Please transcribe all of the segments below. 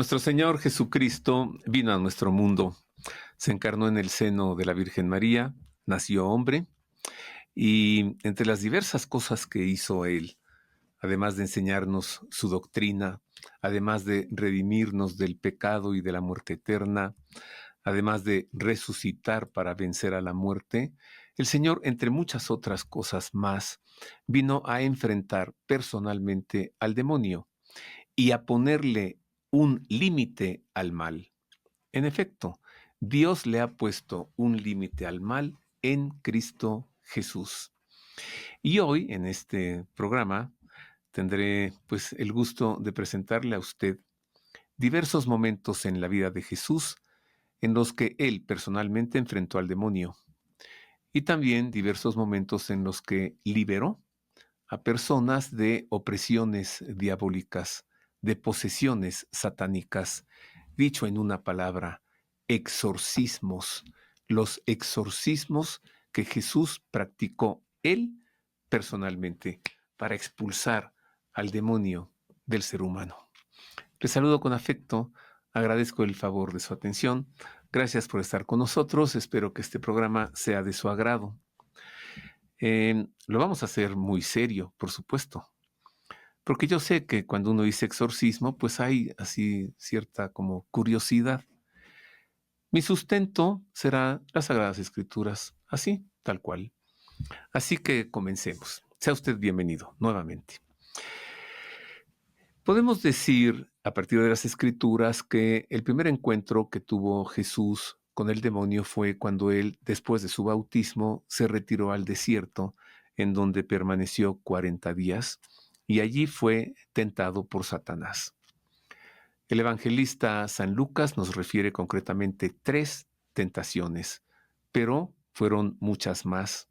Nuestro Señor Jesucristo vino a nuestro mundo, se encarnó en el seno de la Virgen María, nació hombre y entre las diversas cosas que hizo Él, además de enseñarnos su doctrina, además de redimirnos del pecado y de la muerte eterna, además de resucitar para vencer a la muerte, el Señor, entre muchas otras cosas más, vino a enfrentar personalmente al demonio y a ponerle un límite al mal. En efecto, Dios le ha puesto un límite al mal en Cristo Jesús. Y hoy, en este programa, tendré pues el gusto de presentarle a usted diversos momentos en la vida de Jesús en los que él personalmente enfrentó al demonio y también diversos momentos en los que liberó a personas de opresiones diabólicas, de posesiones satánicas, dicho en una palabra, exorcismos, los exorcismos que Jesús practicó él personalmente para expulsar al demonio del ser humano. Les saludo con afecto, agradezco el favor de su atención, gracias por estar con nosotros, espero que este programa sea de su agrado. Lo vamos a hacer muy serio, por supuesto, porque yo sé que cuando uno dice exorcismo, pues hay así cierta como curiosidad. Mi sustento será las Sagradas Escrituras, así, tal cual. Así que comencemos. Sea usted bienvenido nuevamente. Podemos decir, a partir de las Escrituras, que el primer encuentro que tuvo Jesús con el demonio fue cuando él, después de su bautismo, se retiró al desierto, en donde permaneció 40 días, y allí fue tentado por Satanás. El evangelista San Lucas nos refiere concretamente 3 tentaciones, pero fueron muchas más.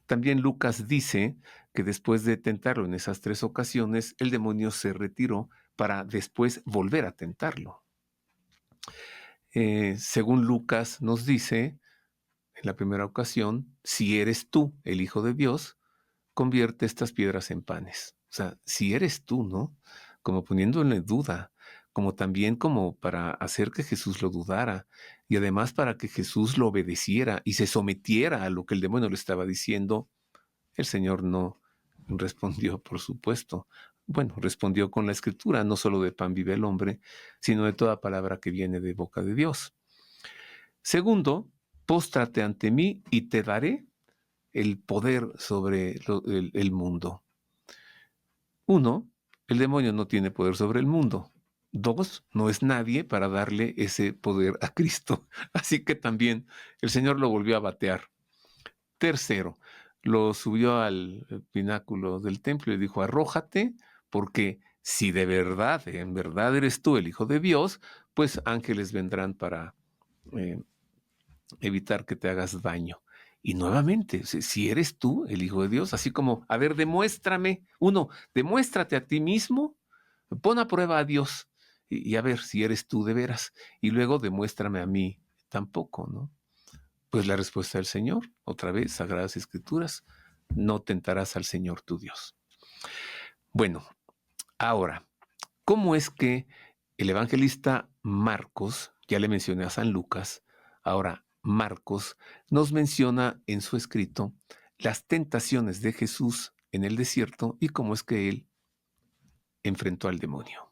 También Lucas dice que después de tentarlo en esas 3 ocasiones, el demonio se retiró para después volver a tentarlo. Según Lucas nos dice, en la primera ocasión, si eres tú el Hijo de Dios, convierte estas piedras en panes. O sea, si eres tú, ¿no? Como poniéndole en duda, como también como para hacer que Jesús lo dudara y además para que Jesús lo obedeciera y se sometiera a lo que el demonio le estaba diciendo. El Señor no respondió, por supuesto. Bueno, respondió con la Escritura, no solo de pan vive el hombre, sino de toda palabra que viene de boca de Dios. Segundo, póstrate ante mí y te daré el poder sobre el mundo. 1, el demonio no tiene poder sobre el mundo. 2, no es nadie para darle ese poder a Cristo. Así que también el Señor lo volvió a batear. Tercero, lo subió al pináculo del templo y dijo, arrójate, porque si de verdad, en verdad eres tú el Hijo de Dios, pues ángeles vendrán para evitar que te hagas daño. Y nuevamente, si eres tú el Hijo de Dios, así como, a ver, demuéstrame. 1, demuéstrate a ti mismo, pon a prueba a Dios y a ver si eres tú de veras. Y luego demuéstrame a mí tampoco, ¿no? Pues la respuesta del Señor, otra vez, Sagradas Escrituras, no tentarás al Señor tu Dios. Bueno, ahora, ¿cómo es que el evangelista Marcos, ya le mencioné a San Lucas, ahora Marcos nos menciona en su escrito las tentaciones de Jesús en el desierto y cómo es que él enfrentó al demonio?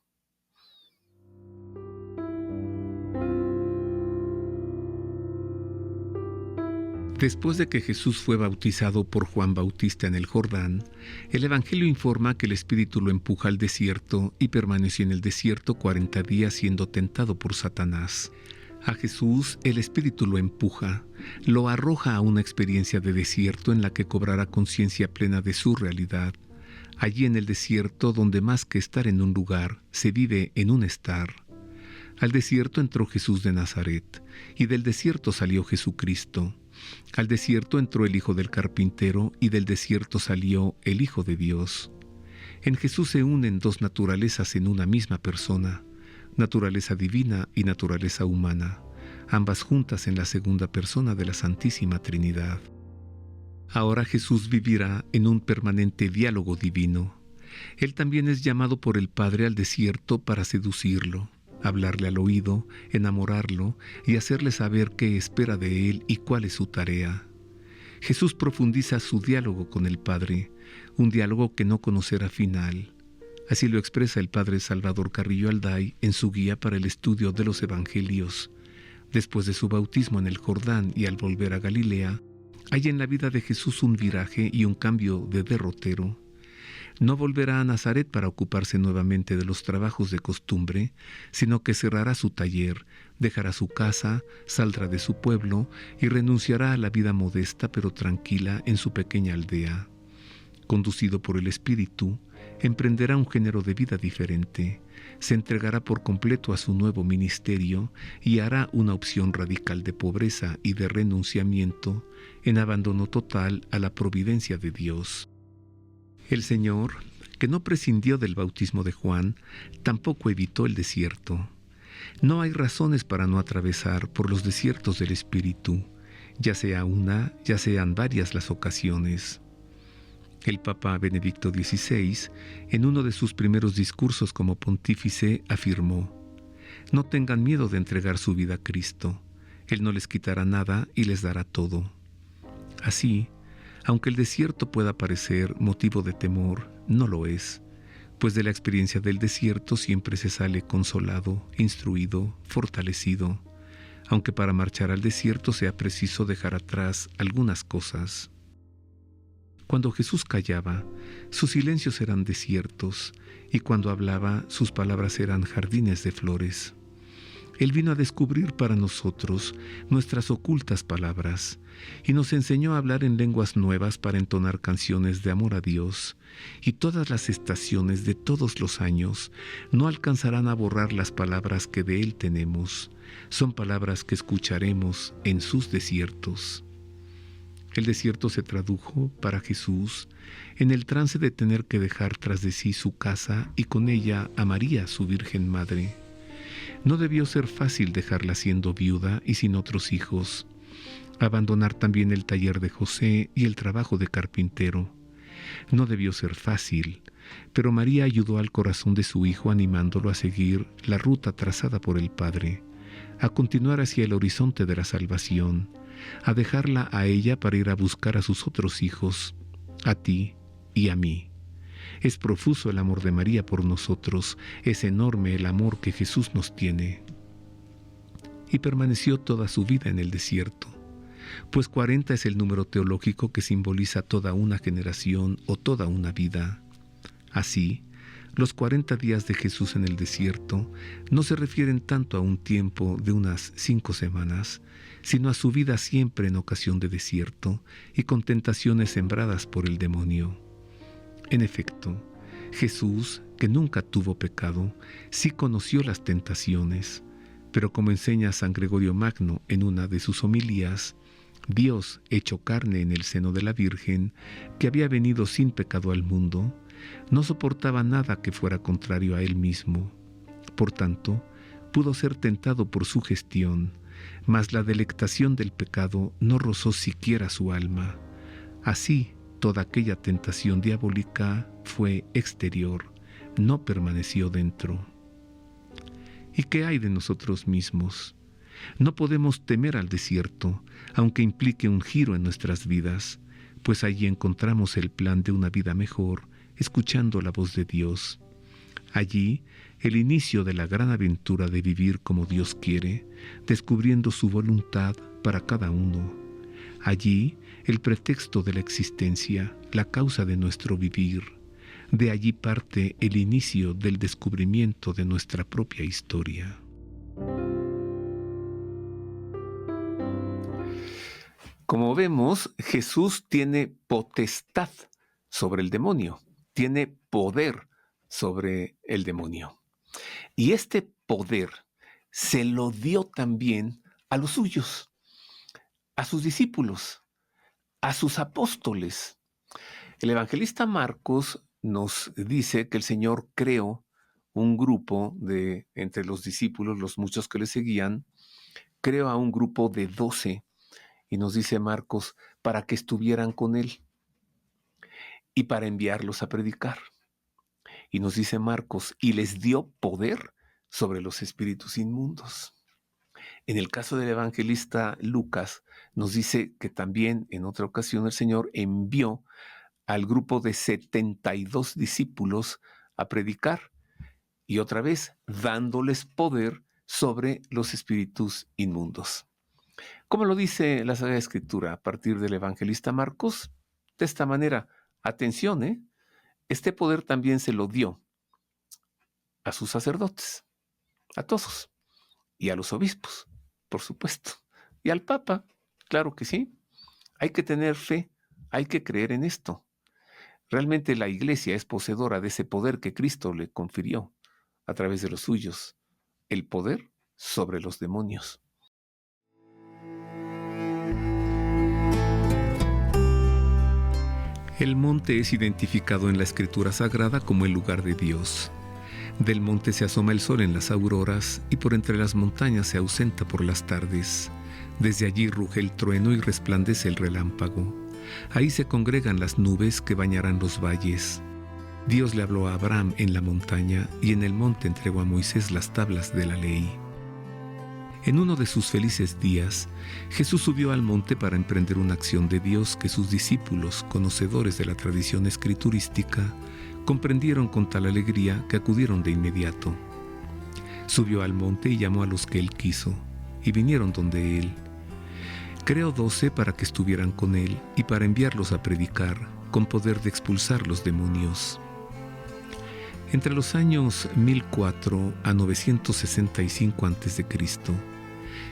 Después de que Jesús fue bautizado por Juan Bautista en el Jordán, el Evangelio informa que el Espíritu lo empuja al desierto y permaneció en el desierto 40 días siendo tentado por Satanás. A Jesús el Espíritu lo empuja, lo arroja a una experiencia de desierto en la que cobrará conciencia plena de su realidad. Allí en el desierto, donde más que estar en un lugar, se vive en un estar. Al desierto entró Jesús de Nazaret, y del desierto salió Jesucristo. Al desierto entró el hijo del carpintero, y del desierto salió el Hijo de Dios. En Jesús se unen 2 naturalezas en una misma persona, naturaleza divina y naturaleza humana, ambas juntas en la segunda persona de la Santísima Trinidad. Ahora Jesús vivirá en un permanente diálogo divino. Él también es llamado por el Padre al desierto para seducirlo. hablarle al oído, enamorarlo y hacerle saber qué espera de él y cuál es su tarea. Jesús profundiza su diálogo con el Padre, un diálogo que no conocerá final. Así lo expresa el Padre Salvador Carrillo Alday en su guía para el estudio de los Evangelios. Después de su bautismo en el Jordán y al volver a Galilea, hay en la vida de Jesús un viraje y un cambio de derrotero. No volverá a Nazaret para ocuparse nuevamente de los trabajos de costumbre, sino que cerrará su taller, dejará su casa, saldrá de su pueblo y renunciará a la vida modesta pero tranquila en su pequeña aldea. Conducido por el Espíritu, emprenderá un género de vida diferente, se entregará por completo a su nuevo ministerio y hará una opción radical de pobreza y de renunciamiento en abandono total a la providencia de Dios. El Señor, que no prescindió del bautismo de Juan, tampoco evitó el desierto. No hay razones para no atravesar por los desiertos del Espíritu, ya sea una, ya sean varias las ocasiones. El Papa Benedicto XVI, en uno de sus primeros discursos como pontífice, afirmó: «No tengan miedo de entregar su vida a Cristo. Él no les quitará nada y les dará todo». Así, aunque el desierto pueda parecer motivo de temor, no lo es, pues de la experiencia del desierto siempre se sale consolado, instruido, fortalecido, aunque para marchar al desierto sea preciso dejar atrás algunas cosas. Cuando Jesús callaba, sus silencios eran desiertos, y cuando hablaba, sus palabras eran jardines de flores. Él vino a descubrir para nosotros nuestras ocultas palabras y nos enseñó a hablar en lenguas nuevas para entonar canciones de amor a Dios, y todas las estaciones de todos los años no alcanzarán a borrar las palabras que de Él tenemos. Son palabras que escucharemos en sus desiertos. El desierto se tradujo para Jesús en el trance de tener que dejar tras de sí su casa y con ella a María, su Virgen Madre. No debió ser fácil dejarla siendo viuda y sin otros hijos, abandonar también el taller de José y el trabajo de carpintero. No debió ser fácil, pero María ayudó al corazón de su hijo animándolo a seguir la ruta trazada por el Padre, a continuar hacia el horizonte de la salvación, a dejarla a ella para ir a buscar a sus otros hijos, a ti y a mí. Es profuso el amor de María por nosotros, es enorme el amor que Jesús nos tiene. Y permaneció toda su vida en el desierto, pues 40 es el número teológico que simboliza toda una generación o toda una vida. Así, los 40 días de Jesús en el desierto no se refieren tanto a un tiempo de unas 5 semanas, sino a su vida siempre en ocasión de desierto y con tentaciones sembradas por el demonio. En efecto, Jesús, que nunca tuvo pecado, sí conoció las tentaciones, pero como enseña San Gregorio Magno en una de sus homilías, Dios, hecho carne en el seno de la Virgen, que había venido sin pecado al mundo, no soportaba nada que fuera contrario a él mismo. Por tanto, pudo ser tentado por su gestión, mas la delectación del pecado no rozó siquiera su alma. Así, toda aquella tentación diabólica fue exterior, no permaneció dentro. ¿Y qué hay de nosotros mismos? No podemos temer al desierto, aunque implique un giro en nuestras vidas, pues allí encontramos el plan de una vida mejor, escuchando la voz de Dios. Allí, el inicio de la gran aventura de vivir como Dios quiere, descubriendo su voluntad para cada uno. Allí, el pretexto de la existencia, la causa de nuestro vivir. De allí parte el inicio del descubrimiento de nuestra propia historia. Como vemos, Jesús tiene potestad sobre el demonio, tiene poder sobre el demonio. Y este poder se lo dio también a los suyos, a sus discípulos, a sus apóstoles. El evangelista Marcos nos dice que el Señor creó un grupo de, entre los discípulos, los muchos que le seguían, creó a un grupo de 12, y nos dice Marcos, para que estuvieran con él y para enviarlos a predicar. Y nos dice Marcos, y les dio poder sobre los espíritus inmundos. En el caso del evangelista Lucas, nos dice que también en otra ocasión el Señor envió al grupo de 72 discípulos a predicar y otra vez dándoles poder sobre los espíritus inmundos. Como lo dice la Sagrada Escritura a partir del evangelista Marcos, de esta manera, atención, este poder también se lo dio a sus sacerdotes, a todos, y a los obispos, por supuesto, y al Papa, claro que sí. Hay que tener fe, hay que creer en esto. Realmente la Iglesia es poseedora de ese poder que Cristo le confirió a través de los suyos, el poder sobre los demonios. El monte es identificado en la Escritura Sagrada como el lugar de Dios. Del monte se asoma el sol en las auroras y por entre las montañas se ausenta por las tardes. Desde allí ruge el trueno y resplandece el relámpago. Ahí se congregan las nubes que bañarán los valles. Dios le habló a Abraham en la montaña y en el monte entregó a Moisés las tablas de la ley. En uno de sus felices días, Jesús subió al monte para emprender una acción de Dios que sus discípulos, conocedores de la tradición escriturística, comprendieron con tal alegría que acudieron de inmediato. Subió al monte y llamó a los que él quiso, y vinieron donde él. Creó 12 para que estuvieran con él y para enviarlos a predicar, con poder de expulsar los demonios. Entre los años 1004 a 965 a.C.,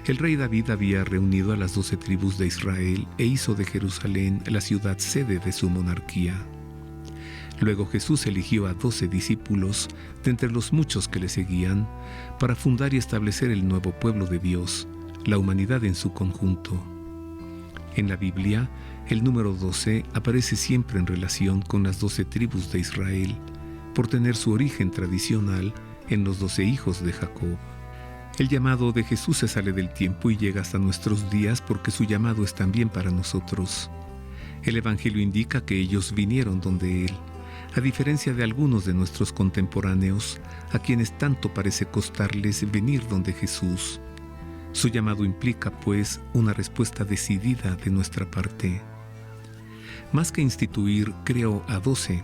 el rey David había reunido a las 12 tribus de Israel e hizo de Jerusalén la ciudad sede de su monarquía. Luego Jesús eligió a 12 discípulos de entre los muchos que le seguían para fundar y establecer el nuevo pueblo de Dios, la humanidad en su conjunto. En la Biblia, el número 12 aparece siempre en relación con las 12 tribus de Israel, por tener su origen tradicional en los 12 hijos de Jacob. El llamado de Jesús se sale del tiempo y llega hasta nuestros días porque su llamado es también para nosotros. El Evangelio indica que ellos vinieron donde Él, a diferencia de algunos de nuestros contemporáneos, a quienes tanto parece costarles venir donde Jesús. Su llamado implica, pues, una respuesta decidida de nuestra parte. Más que instituir, creó a 12,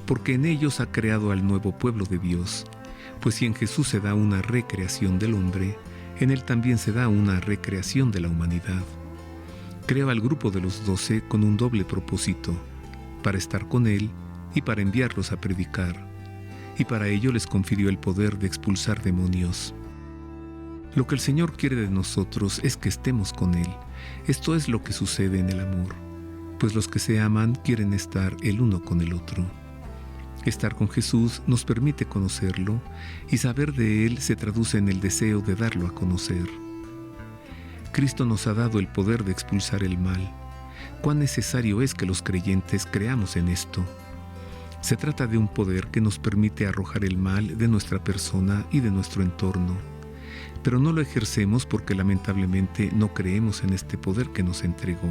porque en ellos ha creado al nuevo pueblo de Dios, pues si en Jesús se da una recreación del hombre, en Él también se da una recreación de la humanidad. Creó al grupo de los 12 con un doble propósito, para estar con Él y para enviarlos a predicar, y para ello les confirió el poder de expulsar demonios. Lo que el Señor quiere de nosotros es que estemos con Él. Esto es lo que sucede en el amor, pues los que se aman quieren estar el uno con el otro. Estar con Jesús nos permite conocerlo y saber de Él se traduce en el deseo de darlo a conocer. Cristo nos ha dado el poder de expulsar el mal. Cuán necesario es que los creyentes creamos en esto. Se trata de un poder que nos permite arrojar el mal de nuestra persona y de nuestro entorno, pero no lo ejercemos porque lamentablemente no creemos en este poder que nos entregó.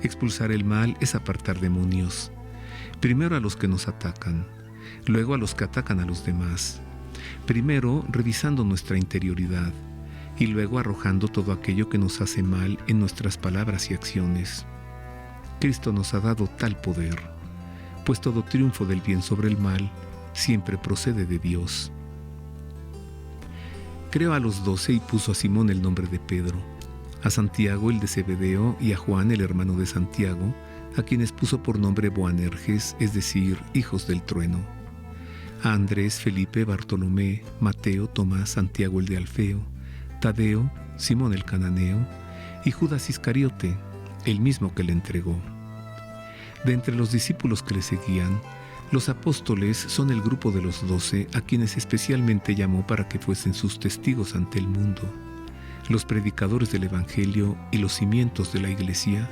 Expulsar el mal es apartar demonios. Primero a los que nos atacan, luego a los que atacan a los demás. Primero revisando nuestra interioridad y luego arrojando todo aquello que nos hace mal en nuestras palabras y acciones. Cristo nos ha dado tal poder, pues todo triunfo del bien sobre el mal siempre procede de Dios. Creó a los 12 y puso a Simón el nombre de Pedro, a Santiago el de Zebedeo y a Juan el hermano de Santiago, a quienes puso por nombre Boanerges, es decir, hijos del trueno, a Andrés, Felipe, Bartolomé, Mateo, Tomás, Santiago el de Alfeo, Tadeo, Simón el cananeo y Judas Iscariote, el mismo que le entregó. De entre los discípulos que le seguían, los apóstoles son el grupo de los 12 a quienes especialmente llamó para que fuesen sus testigos ante el mundo, los predicadores del Evangelio y los cimientos de la Iglesia,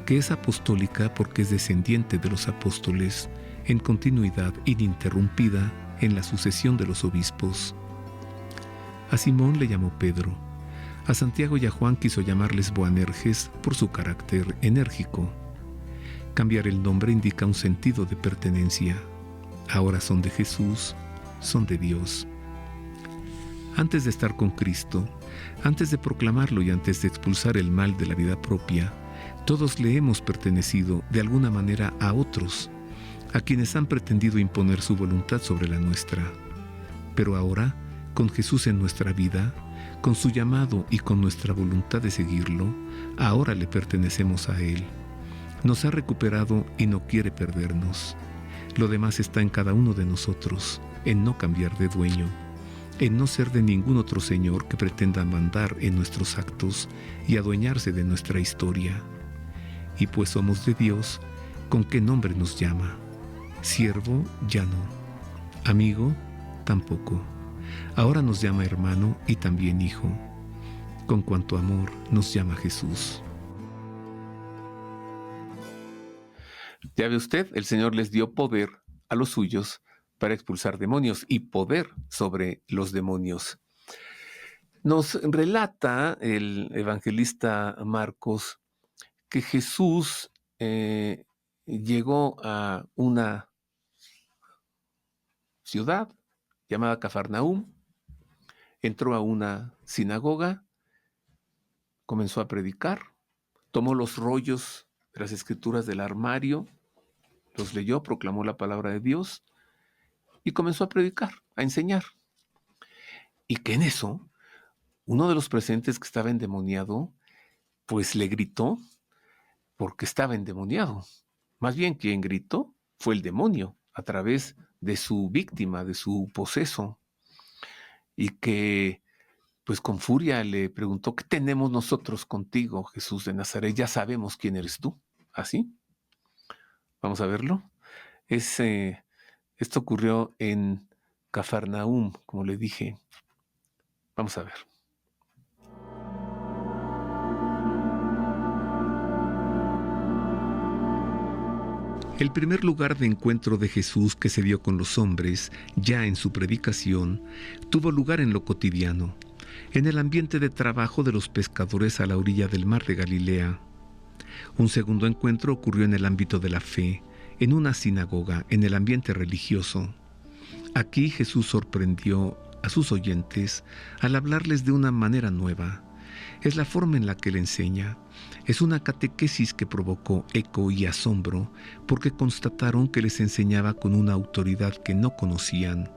que es apostólica porque es descendiente de los apóstoles, en continuidad ininterrumpida en la sucesión de los obispos. A Simón le llamó Pedro, a Santiago y a Juan quiso llamarles Boanerges por su carácter enérgico. Cambiar el nombre indica un sentido de pertenencia. Ahora son de Jesús, son de Dios. Antes de estar con Cristo, antes de proclamarlo y antes de expulsar el mal de la vida propia, todos le hemos pertenecido de alguna manera a otros, a quienes han pretendido imponer su voluntad sobre la nuestra. Pero ahora, con Jesús en nuestra vida, con su llamado y con nuestra voluntad de seguirlo, ahora le pertenecemos a Él. Nos ha recuperado y no quiere perdernos. Lo demás está en cada uno de nosotros, en no cambiar de dueño, en no ser de ningún otro señor que pretenda mandar en nuestros actos y adueñarse de nuestra historia. Y pues somos de Dios, ¿con qué nombre nos llama? Siervo, ya no. Amigo, tampoco. Ahora nos llama hermano y también hijo. Con cuánto amor nos llama Jesús. Ya ve usted, el Señor les dio poder a los suyos para expulsar demonios y poder sobre los demonios. Nos relata el evangelista Marcos que Jesús llegó a una ciudad llamada Cafarnaúm, entró a una sinagoga, comenzó a predicar, tomó los rollos de las escrituras del armario, los leyó, proclamó la palabra de Dios y comenzó a predicar, a enseñar. Y que en eso, uno de los presentes que estaba endemoniado, pues le gritó porque estaba endemoniado. Más bien quien gritó fue el demonio a través de su víctima, de su poseso. Y que pues con furia le preguntó: ¿qué tenemos nosotros contigo, Jesús de Nazaret? Ya sabemos quién eres tú. ¿Así? Vamos a verlo. Esto ocurrió en Cafarnaúm, como le dije. Vamos a ver. El primer lugar de encuentro de Jesús que se dio con los hombres, ya en su predicación, tuvo lugar en lo cotidiano, en el ambiente de trabajo de los pescadores a la orilla del mar de Galilea. Un segundo encuentro ocurrió en el ámbito de la fe, en una sinagoga, en el ambiente religioso. Aquí Jesús sorprendió a sus oyentes al hablarles de una manera nueva. Es la forma en la que le enseña. Es una catequesis que provocó eco y asombro porque constataron que les enseñaba con una autoridad que no conocían.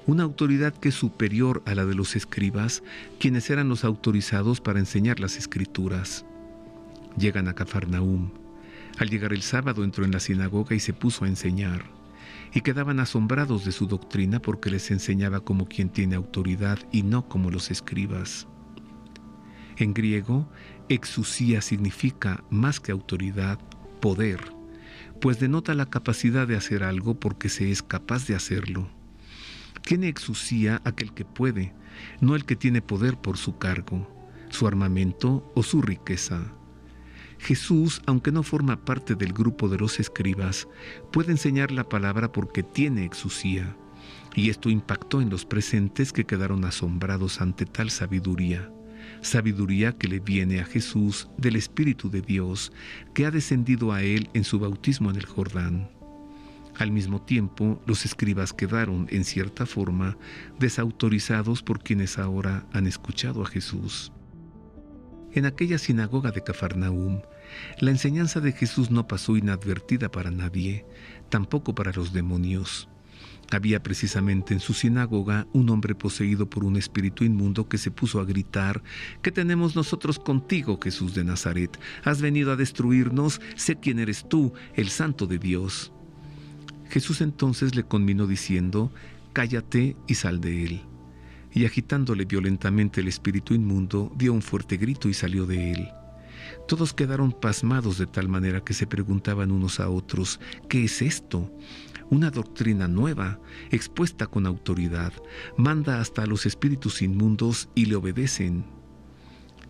Una autoridad que es superior a la de los escribas, quienes eran los autorizados para enseñar las escrituras. Llegan a Cafarnaúm. Al llegar el sábado entró en la sinagoga y se puso a enseñar. Y quedaban asombrados de su doctrina porque les enseñaba como quien tiene autoridad y no como los escribas. En griego, exusía significa, más que autoridad, poder, pues denota la capacidad de hacer algo porque se es capaz de hacerlo. Tiene exusía aquel que puede, no el que tiene poder por su cargo, su armamento o su riqueza. Jesús, aunque no forma parte del grupo de los escribas, puede enseñar la palabra porque tiene exusía, y esto impactó en los presentes que quedaron asombrados ante tal sabiduría. Sabiduría que le viene a Jesús del Espíritu de Dios, que ha descendido a él en su bautismo en el Jordán. Al mismo tiempo, los escribas quedaron, en cierta forma, desautorizados por quienes ahora han escuchado a Jesús. En aquella sinagoga de Cafarnaúm, la enseñanza de Jesús no pasó inadvertida para nadie, tampoco para los demonios. Había precisamente en su sinagoga un hombre poseído por un espíritu inmundo que se puso a gritar: ¿qué tenemos nosotros contigo, Jesús de Nazaret? ¿Has venido a destruirnos? Sé quién eres tú, el Santo de Dios. Jesús entonces le conminó diciendo: cállate y sal de él. Y agitándole violentamente el espíritu inmundo, dio un fuerte grito y salió de él. Todos quedaron pasmados de tal manera que se preguntaban unos a otros: ¿qué es esto? Una doctrina nueva, expuesta con autoridad, manda hasta a los espíritus inmundos y le obedecen.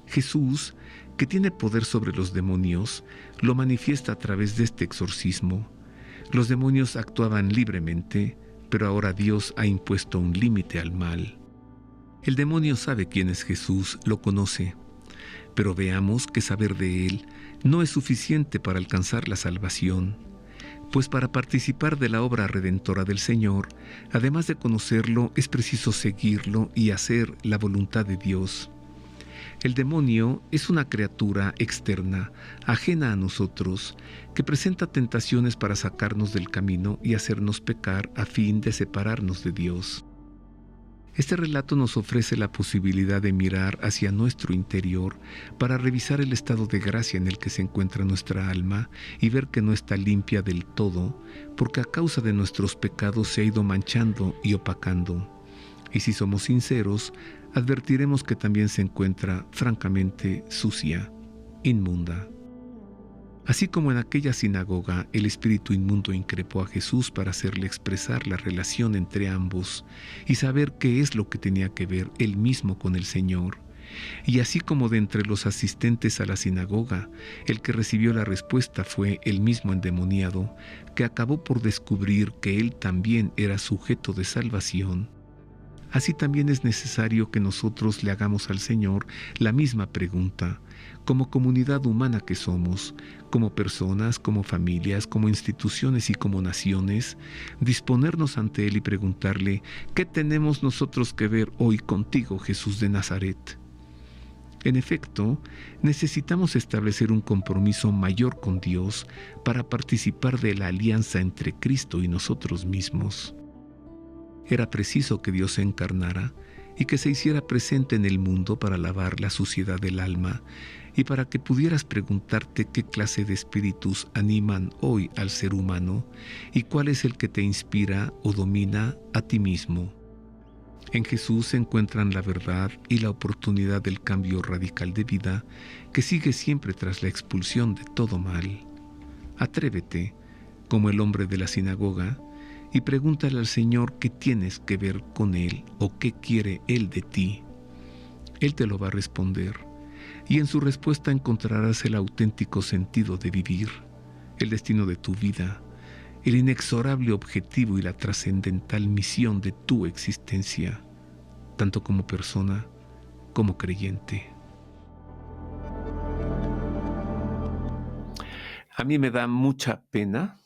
Jesús, que tiene poder sobre los demonios, lo manifiesta a través de este exorcismo. Los demonios actuaban libremente, pero ahora Dios ha impuesto un límite al mal. El demonio sabe quién es Jesús, lo conoce, pero veamos que saber de él no es suficiente para alcanzar la salvación. Pues para participar de la obra redentora del Señor, además de conocerlo, es preciso seguirlo y hacer la voluntad de Dios. El demonio es una criatura externa, ajena a nosotros, que presenta tentaciones para sacarnos del camino y hacernos pecar a fin de separarnos de Dios. Este relato nos ofrece la posibilidad de mirar hacia nuestro interior para revisar el estado de gracia en el que se encuentra nuestra alma y ver que no está limpia del todo, porque a causa de nuestros pecados se ha ido manchando y opacando. Y si somos sinceros, advertiremos que también se encuentra francamente sucia, inmunda. Así como en aquella sinagoga el espíritu inmundo increpó a Jesús para hacerle expresar la relación entre ambos y saber qué es lo que tenía que ver él mismo con el Señor, y así como de entre los asistentes a la sinagoga, el que recibió la respuesta fue el mismo endemoniado, que acabó por descubrir que él también era sujeto de salvación, así también es necesario que nosotros le hagamos al Señor la misma pregunta, como comunidad humana que somos, como personas, como familias, como instituciones y como naciones, disponernos ante Él y preguntarle, ¿qué tenemos nosotros que ver hoy contigo, Jesús de Nazaret? En efecto, necesitamos establecer un compromiso mayor con Dios para participar de la alianza entre Cristo y nosotros mismos. Era preciso que Dios se encarnara y que se hiciera presente en el mundo para lavar la suciedad del alma y para que pudieras preguntarte qué clase de espíritus animan hoy al ser humano y cuál es el que te inspira o domina a ti mismo. En Jesús se encuentran la verdad y la oportunidad del cambio radical de vida que sigue siempre tras la expulsión de todo mal. Atrévete, como el hombre de la sinagoga, y pregúntale al Señor qué tienes que ver con Él o qué quiere Él de ti. Él te lo va a responder, y en su respuesta encontrarás el auténtico sentido de vivir, el destino de tu vida, el inexorable objetivo y la trascendental misión de tu existencia, tanto como persona como creyente. A mí me da mucha pena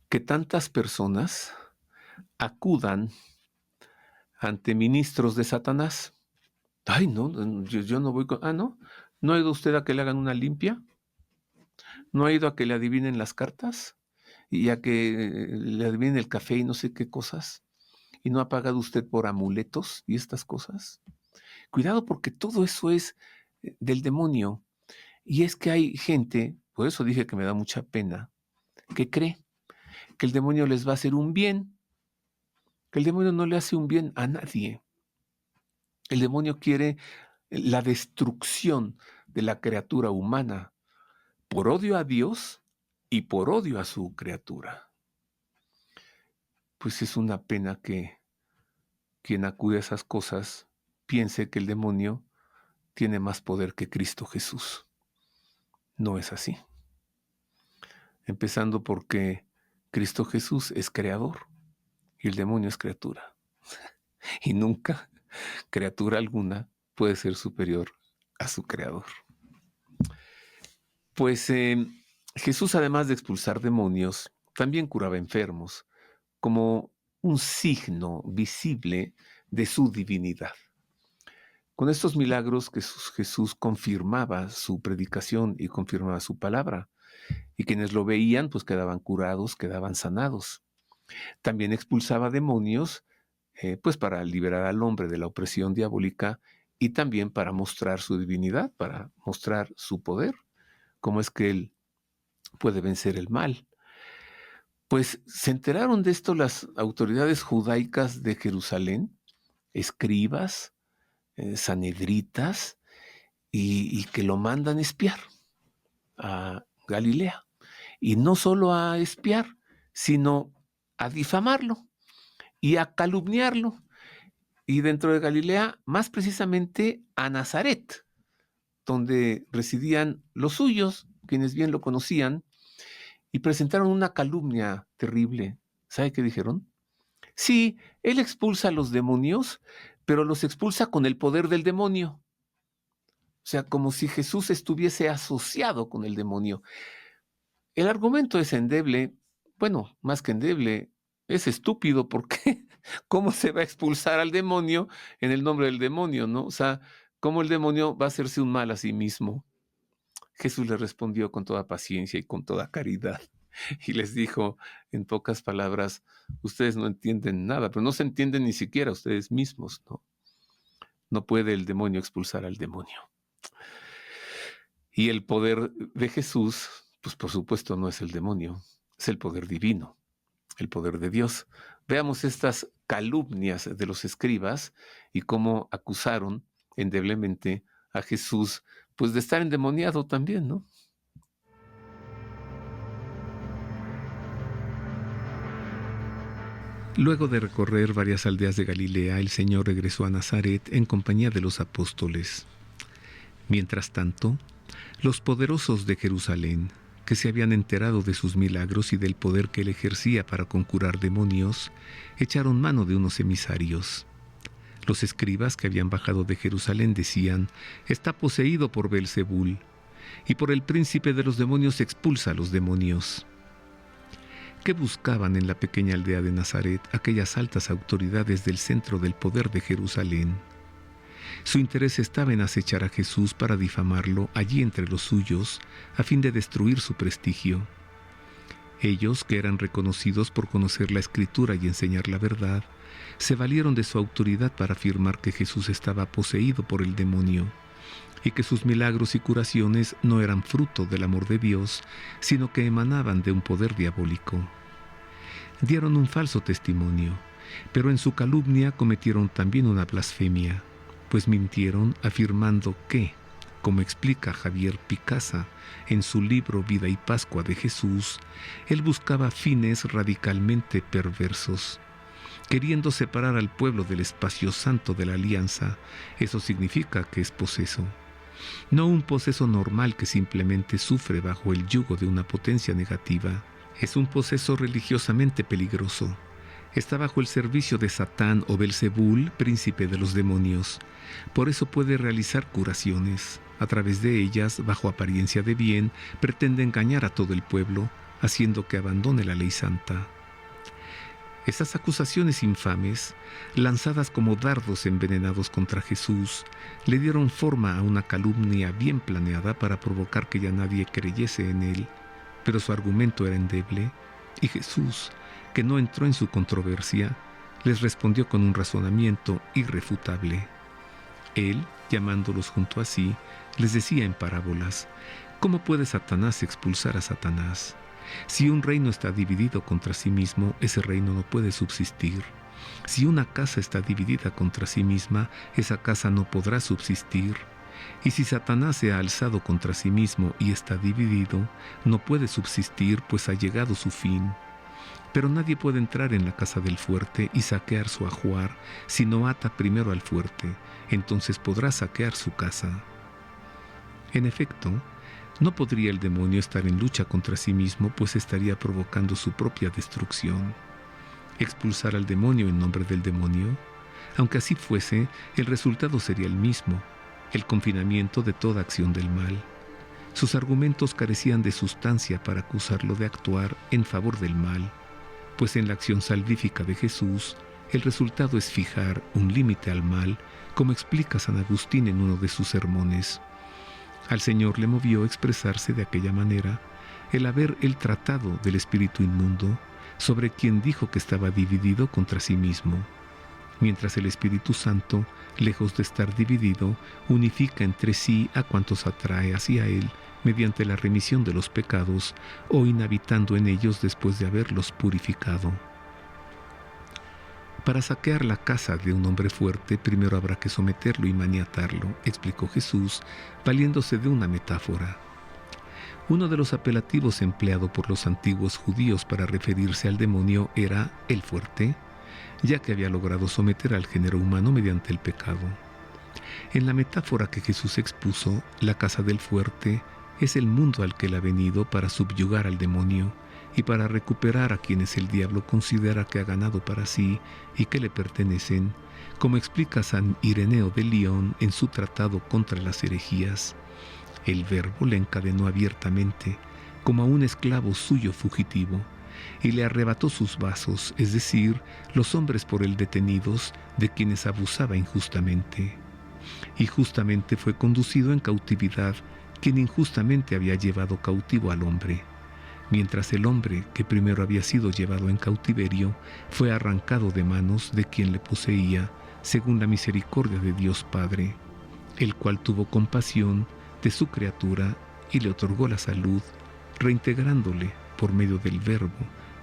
que tantas personas acudan ante ministros de Satanás. Ay, no, yo no voy con... Ah, ¿no? ¿No ha ido usted a que le hagan una limpia? ¿No ha ido a que le adivinen las cartas? ¿Y a que le adivinen el café y no sé qué cosas? ¿Y no ha pagado usted por amuletos y estas cosas? Cuidado, porque todo eso es del demonio. Y es que hay gente, por eso dije que me da mucha pena, que cree que el demonio les va a hacer un bien, que el demonio no le hace un bien a nadie. El demonio quiere la destrucción de la criatura humana por odio a Dios y por odio a su criatura. Pues es una pena que quien acude a esas cosas piense que el demonio tiene más poder que Cristo Jesús. No es así. Empezando porque Cristo Jesús es creador y el demonio es criatura. Y nunca criatura alguna puede ser superior a su creador. Pues Jesús, además de expulsar demonios, también curaba enfermos, como un signo visible de su divinidad. Con estos milagros Jesús confirmaba su predicación y confirmaba su palabra, y quienes lo veían pues quedaban curados, quedaban sanados. También expulsaba demonios pues para liberar al hombre de la opresión diabólica y también para mostrar su divinidad, para mostrar su poder, cómo es que él puede vencer el mal. Pues se enteraron de esto las autoridades judaicas de Jerusalén, escribas, sanedritas, y que lo mandan espiar a Galilea. Y no solo a espiar, sino a difamarlo y a calumniarlo. Y dentro de Galilea, más precisamente a Nazaret, donde residían los suyos, quienes bien lo conocían, y presentaron una calumnia terrible. ¿Sabe qué dijeron? Sí, él expulsa a los demonios, pero los expulsa con el poder del demonio. O sea, como si Jesús estuviese asociado con el demonio. El argumento es endeble, bueno, más que endeble, es estúpido, porque ¿cómo se va a expulsar al demonio en el nombre del demonio, no? O sea, ¿cómo el demonio va a hacerse un mal a sí mismo? Jesús le respondió con toda paciencia y con toda caridad, y les dijo en pocas palabras: ustedes no entienden nada, pero no se entienden ni siquiera ustedes mismos, ¿no? No puede el demonio expulsar al demonio. Y el poder de Jesús, pues por supuesto no es el demonio, es el poder divino, el poder de Dios. Veamos estas calumnias de los escribas y cómo acusaron endeblemente a Jesús, pues de estar endemoniado también, ¿no? Luego de recorrer varias aldeas de Galilea, el Señor regresó a Nazaret en compañía de los apóstoles. Mientras tanto, los poderosos de Jerusalén, que se habían enterado de sus milagros y del poder que él ejercía para conjurar demonios, echaron mano de unos emisarios. Los escribas que habían bajado de Jerusalén decían: está poseído por Beelzebul, y por el príncipe de los demonios expulsa a los demonios. ¿Qué buscaban en la pequeña aldea de Nazaret aquellas altas autoridades del centro del poder de Jerusalén? Su interés estaba en acechar a Jesús para difamarlo allí entre los suyos, a fin de destruir su prestigio. Ellos, que eran reconocidos por conocer la Escritura y enseñar la verdad, se valieron de su autoridad para afirmar que Jesús estaba poseído por el demonio, y que sus milagros y curaciones no eran fruto del amor de Dios, sino que emanaban de un poder diabólico. Dieron un falso testimonio, pero en su calumnia cometieron también una blasfemia, pues mintieron afirmando que, como explica Javier Picasa en su libro Vida y Pascua de Jesús, él buscaba fines radicalmente perversos. Queriendo separar al pueblo del espacio santo de la alianza, eso significa que es poseso. No un poseso normal que simplemente sufre bajo el yugo de una potencia negativa. Es un poseso religiosamente peligroso. Está bajo el servicio de Satán o Beelzebul, príncipe de los demonios. Por eso puede realizar curaciones. A través de ellas, bajo apariencia de bien, pretende engañar a todo el pueblo, haciendo que abandone la ley santa. Estas acusaciones infames, lanzadas como dardos envenenados contra Jesús, le dieron forma a una calumnia bien planeada para provocar que ya nadie creyese en él, pero su argumento era endeble, y Jesús, que no entró en su controversia, les respondió con un razonamiento irrefutable. Él, llamándolos junto a sí, les decía en parábolas: ¿cómo puede Satanás expulsar a Satanás? Si un reino está dividido contra sí mismo, ese reino no puede subsistir. Si una casa está dividida contra sí misma, esa casa no podrá subsistir. Y si Satanás se ha alzado contra sí mismo y está dividido, no puede subsistir, pues ha llegado su fin. Pero nadie puede entrar en la casa del fuerte y saquear su ajuar si no ata primero al fuerte, entonces podrá saquear su casa. En efecto, no podría el demonio estar en lucha contra sí mismo, pues estaría provocando su propia destrucción. Expulsar al demonio en nombre del demonio, aunque así fuese, el resultado sería el mismo: el confinamiento de toda acción del mal. Sus argumentos carecían de sustancia para acusarlo de actuar en favor del mal, pues en la acción salvífica de Jesús, el resultado es fijar un límite al mal, como explica San Agustín en uno de sus sermones. Al Señor le movió expresarse de aquella manera el haber él tratado del espíritu inmundo, sobre quien dijo que estaba dividido contra sí mismo, mientras el Espíritu Santo, lejos de estar dividido, unifica entre sí a cuantos atrae hacia él mediante la remisión de los pecados o inhabitando en ellos después de haberlos purificado. Para saquear la casa de un hombre fuerte, primero habrá que someterlo y maniatarlo, explicó Jesús, valiéndose de una metáfora. Uno de los apelativos empleado por los antiguos judíos para referirse al demonio era el fuerte, ya que había logrado someter al género humano mediante el pecado. En la metáfora que Jesús expuso, la casa del fuerte es el mundo al que él ha venido para subyugar al demonio y para recuperar a quienes el diablo considera que ha ganado para sí y que le pertenecen, como explica San Ireneo de León en su tratado contra las herejías. El Verbo le encadenó abiertamente, como a un esclavo suyo fugitivo, y le arrebató sus vasos, es decir, los hombres por él detenidos, de quienes abusaba injustamente. Y justamente fue conducido en cautividad quien injustamente había llevado cautivo al hombre, mientras el hombre que primero había sido llevado en cautiverio fue arrancado de manos de quien le poseía, según la misericordia de Dios Padre, el cual tuvo compasión de su criatura y le otorgó la salud, reintegrándole por medio del Verbo,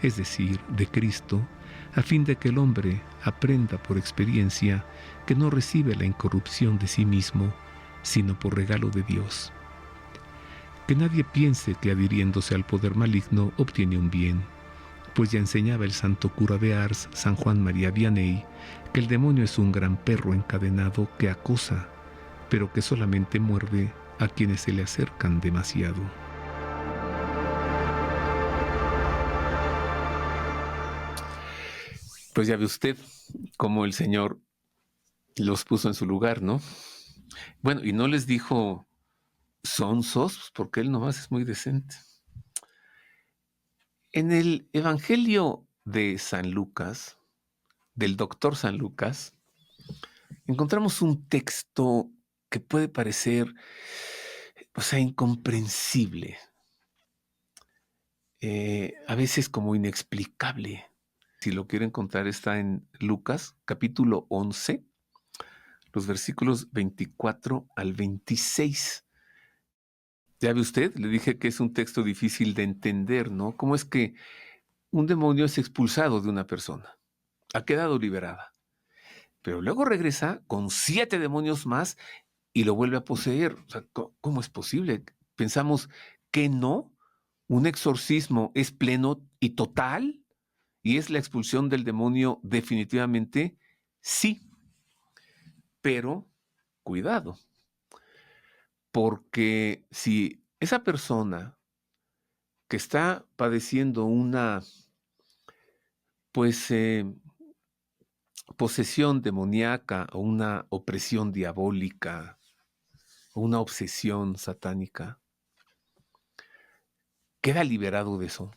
es decir, de Cristo, a fin de que el hombre aprenda por experiencia que no recibe la incorrupción de sí mismo, sino por regalo de Dios. Que nadie piense que adhiriéndose al poder maligno obtiene un bien, pues ya enseñaba el santo cura de Ars, San Juan María Vianney, que el demonio es un gran perro encadenado que acosa, pero que solamente muerde a quienes se le acercan demasiado. Pues ya ve usted cómo el Señor los puso en su lugar, ¿no? Bueno, y no les dijo sonsos, porque él nomás es muy decente. En el Evangelio de San Lucas, del doctor San Lucas, encontramos un texto que puede parecer, incomprensible, a veces como inexplicable. Si lo quieren contar, está en Lucas, capítulo 11, los versículos 24 al 26. Ya ve usted, le dije que es un texto difícil de entender, ¿no? ¿Cómo es que un demonio es expulsado de una persona? Ha quedado liberada. Pero luego regresa con 7 demonios más y lo vuelve a poseer. O sea, ¿cómo es posible? Pensamos que no. Un exorcismo es pleno y total y es la expulsión del demonio definitivamente, sí. Pero cuidado, porque si esa persona que está padeciendo una, pues, posesión demoníaca o una opresión diabólica o una obsesión satánica, queda liberado de eso.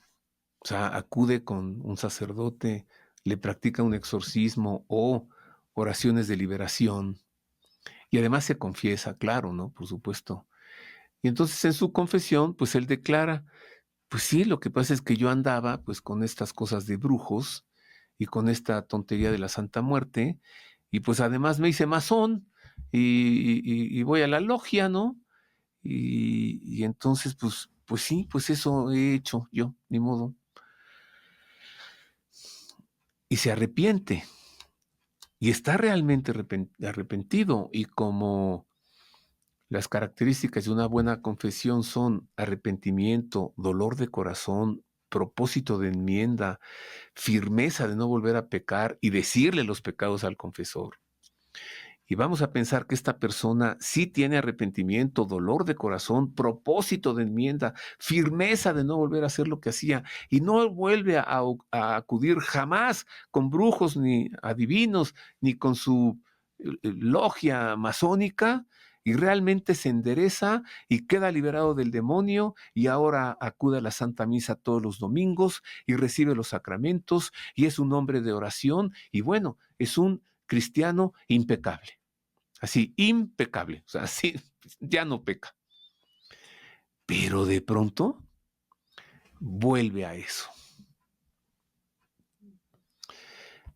O sea, acude con un sacerdote, le practica un exorcismo o oraciones de liberación y además se confiesa, claro, ¿no? Por supuesto. Y entonces en su confesión, pues él declara, pues sí, lo que pasa es que yo andaba pues con estas cosas de brujos y con esta tontería de la Santa Muerte y pues además me hice masón y voy a la logia, ¿no? Y entonces pues sí, pues eso he hecho yo, ni modo. Y se arrepiente y está realmente arrepentido y como las características de una buena confesión son arrepentimiento, dolor de corazón, propósito de enmienda, firmeza de no volver a pecar y decirle los pecados al confesor. Y vamos a pensar que esta persona sí tiene arrepentimiento, dolor de corazón, propósito de enmienda, firmeza de no volver a hacer lo que hacía y no vuelve a acudir jamás con brujos ni adivinos ni con su logia masónica y realmente se endereza y queda liberado del demonio y ahora acude a la Santa Misa todos los domingos y recibe los sacramentos y es un hombre de oración y bueno, es un cristiano impecable. Así, impecable. O sea, así, ya no peca. Pero de pronto vuelve a eso.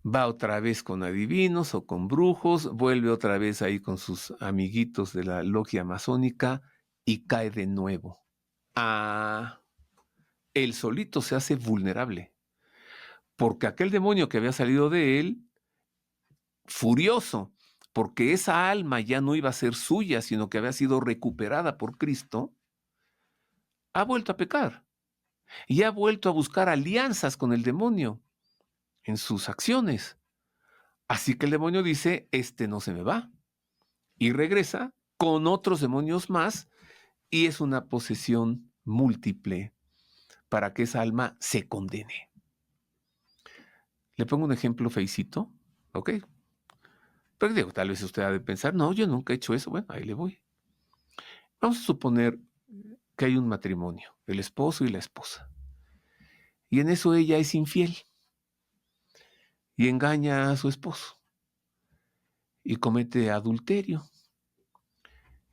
Va otra vez con adivinos o con brujos, vuelve otra vez ahí con sus amiguitos de la logia masónica y cae de nuevo. Ah, él solito se hace vulnerable, porque aquel demonio que había salido de él, furioso, porque esa alma ya no iba a ser suya, sino que había sido recuperada por Cristo, ha vuelto a pecar y ha vuelto a buscar alianzas con el demonio en sus acciones. Así que el demonio dice, este no se me va. Y regresa con otros demonios más y es una posesión múltiple para que esa alma se condene. Le pongo un ejemplo feicito, ¿ok? Pero digo, tal vez usted ha de pensar, no, yo nunca he hecho eso. Bueno, ahí le voy. Vamos a suponer que hay un matrimonio, el esposo y la esposa. Y en eso ella es infiel y engaña a su esposo y comete adulterio.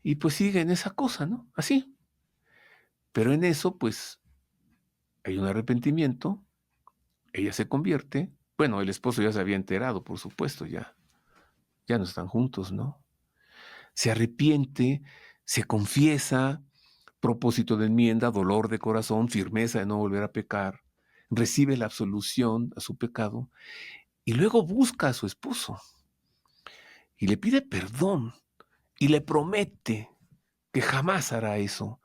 Y pues sigue en esa cosa, ¿no? Así. Pero en eso, pues, hay un arrepentimiento, ella se convierte. Bueno, el esposo ya se había enterado, por supuesto, ya no están juntos, ¿no? Se arrepiente, se confiesa, propósito de enmienda, dolor de corazón, firmeza de no volver a pecar, recibe la absolución a su pecado y luego busca a su esposo y le pide perdón y le promete que jamás hará eso.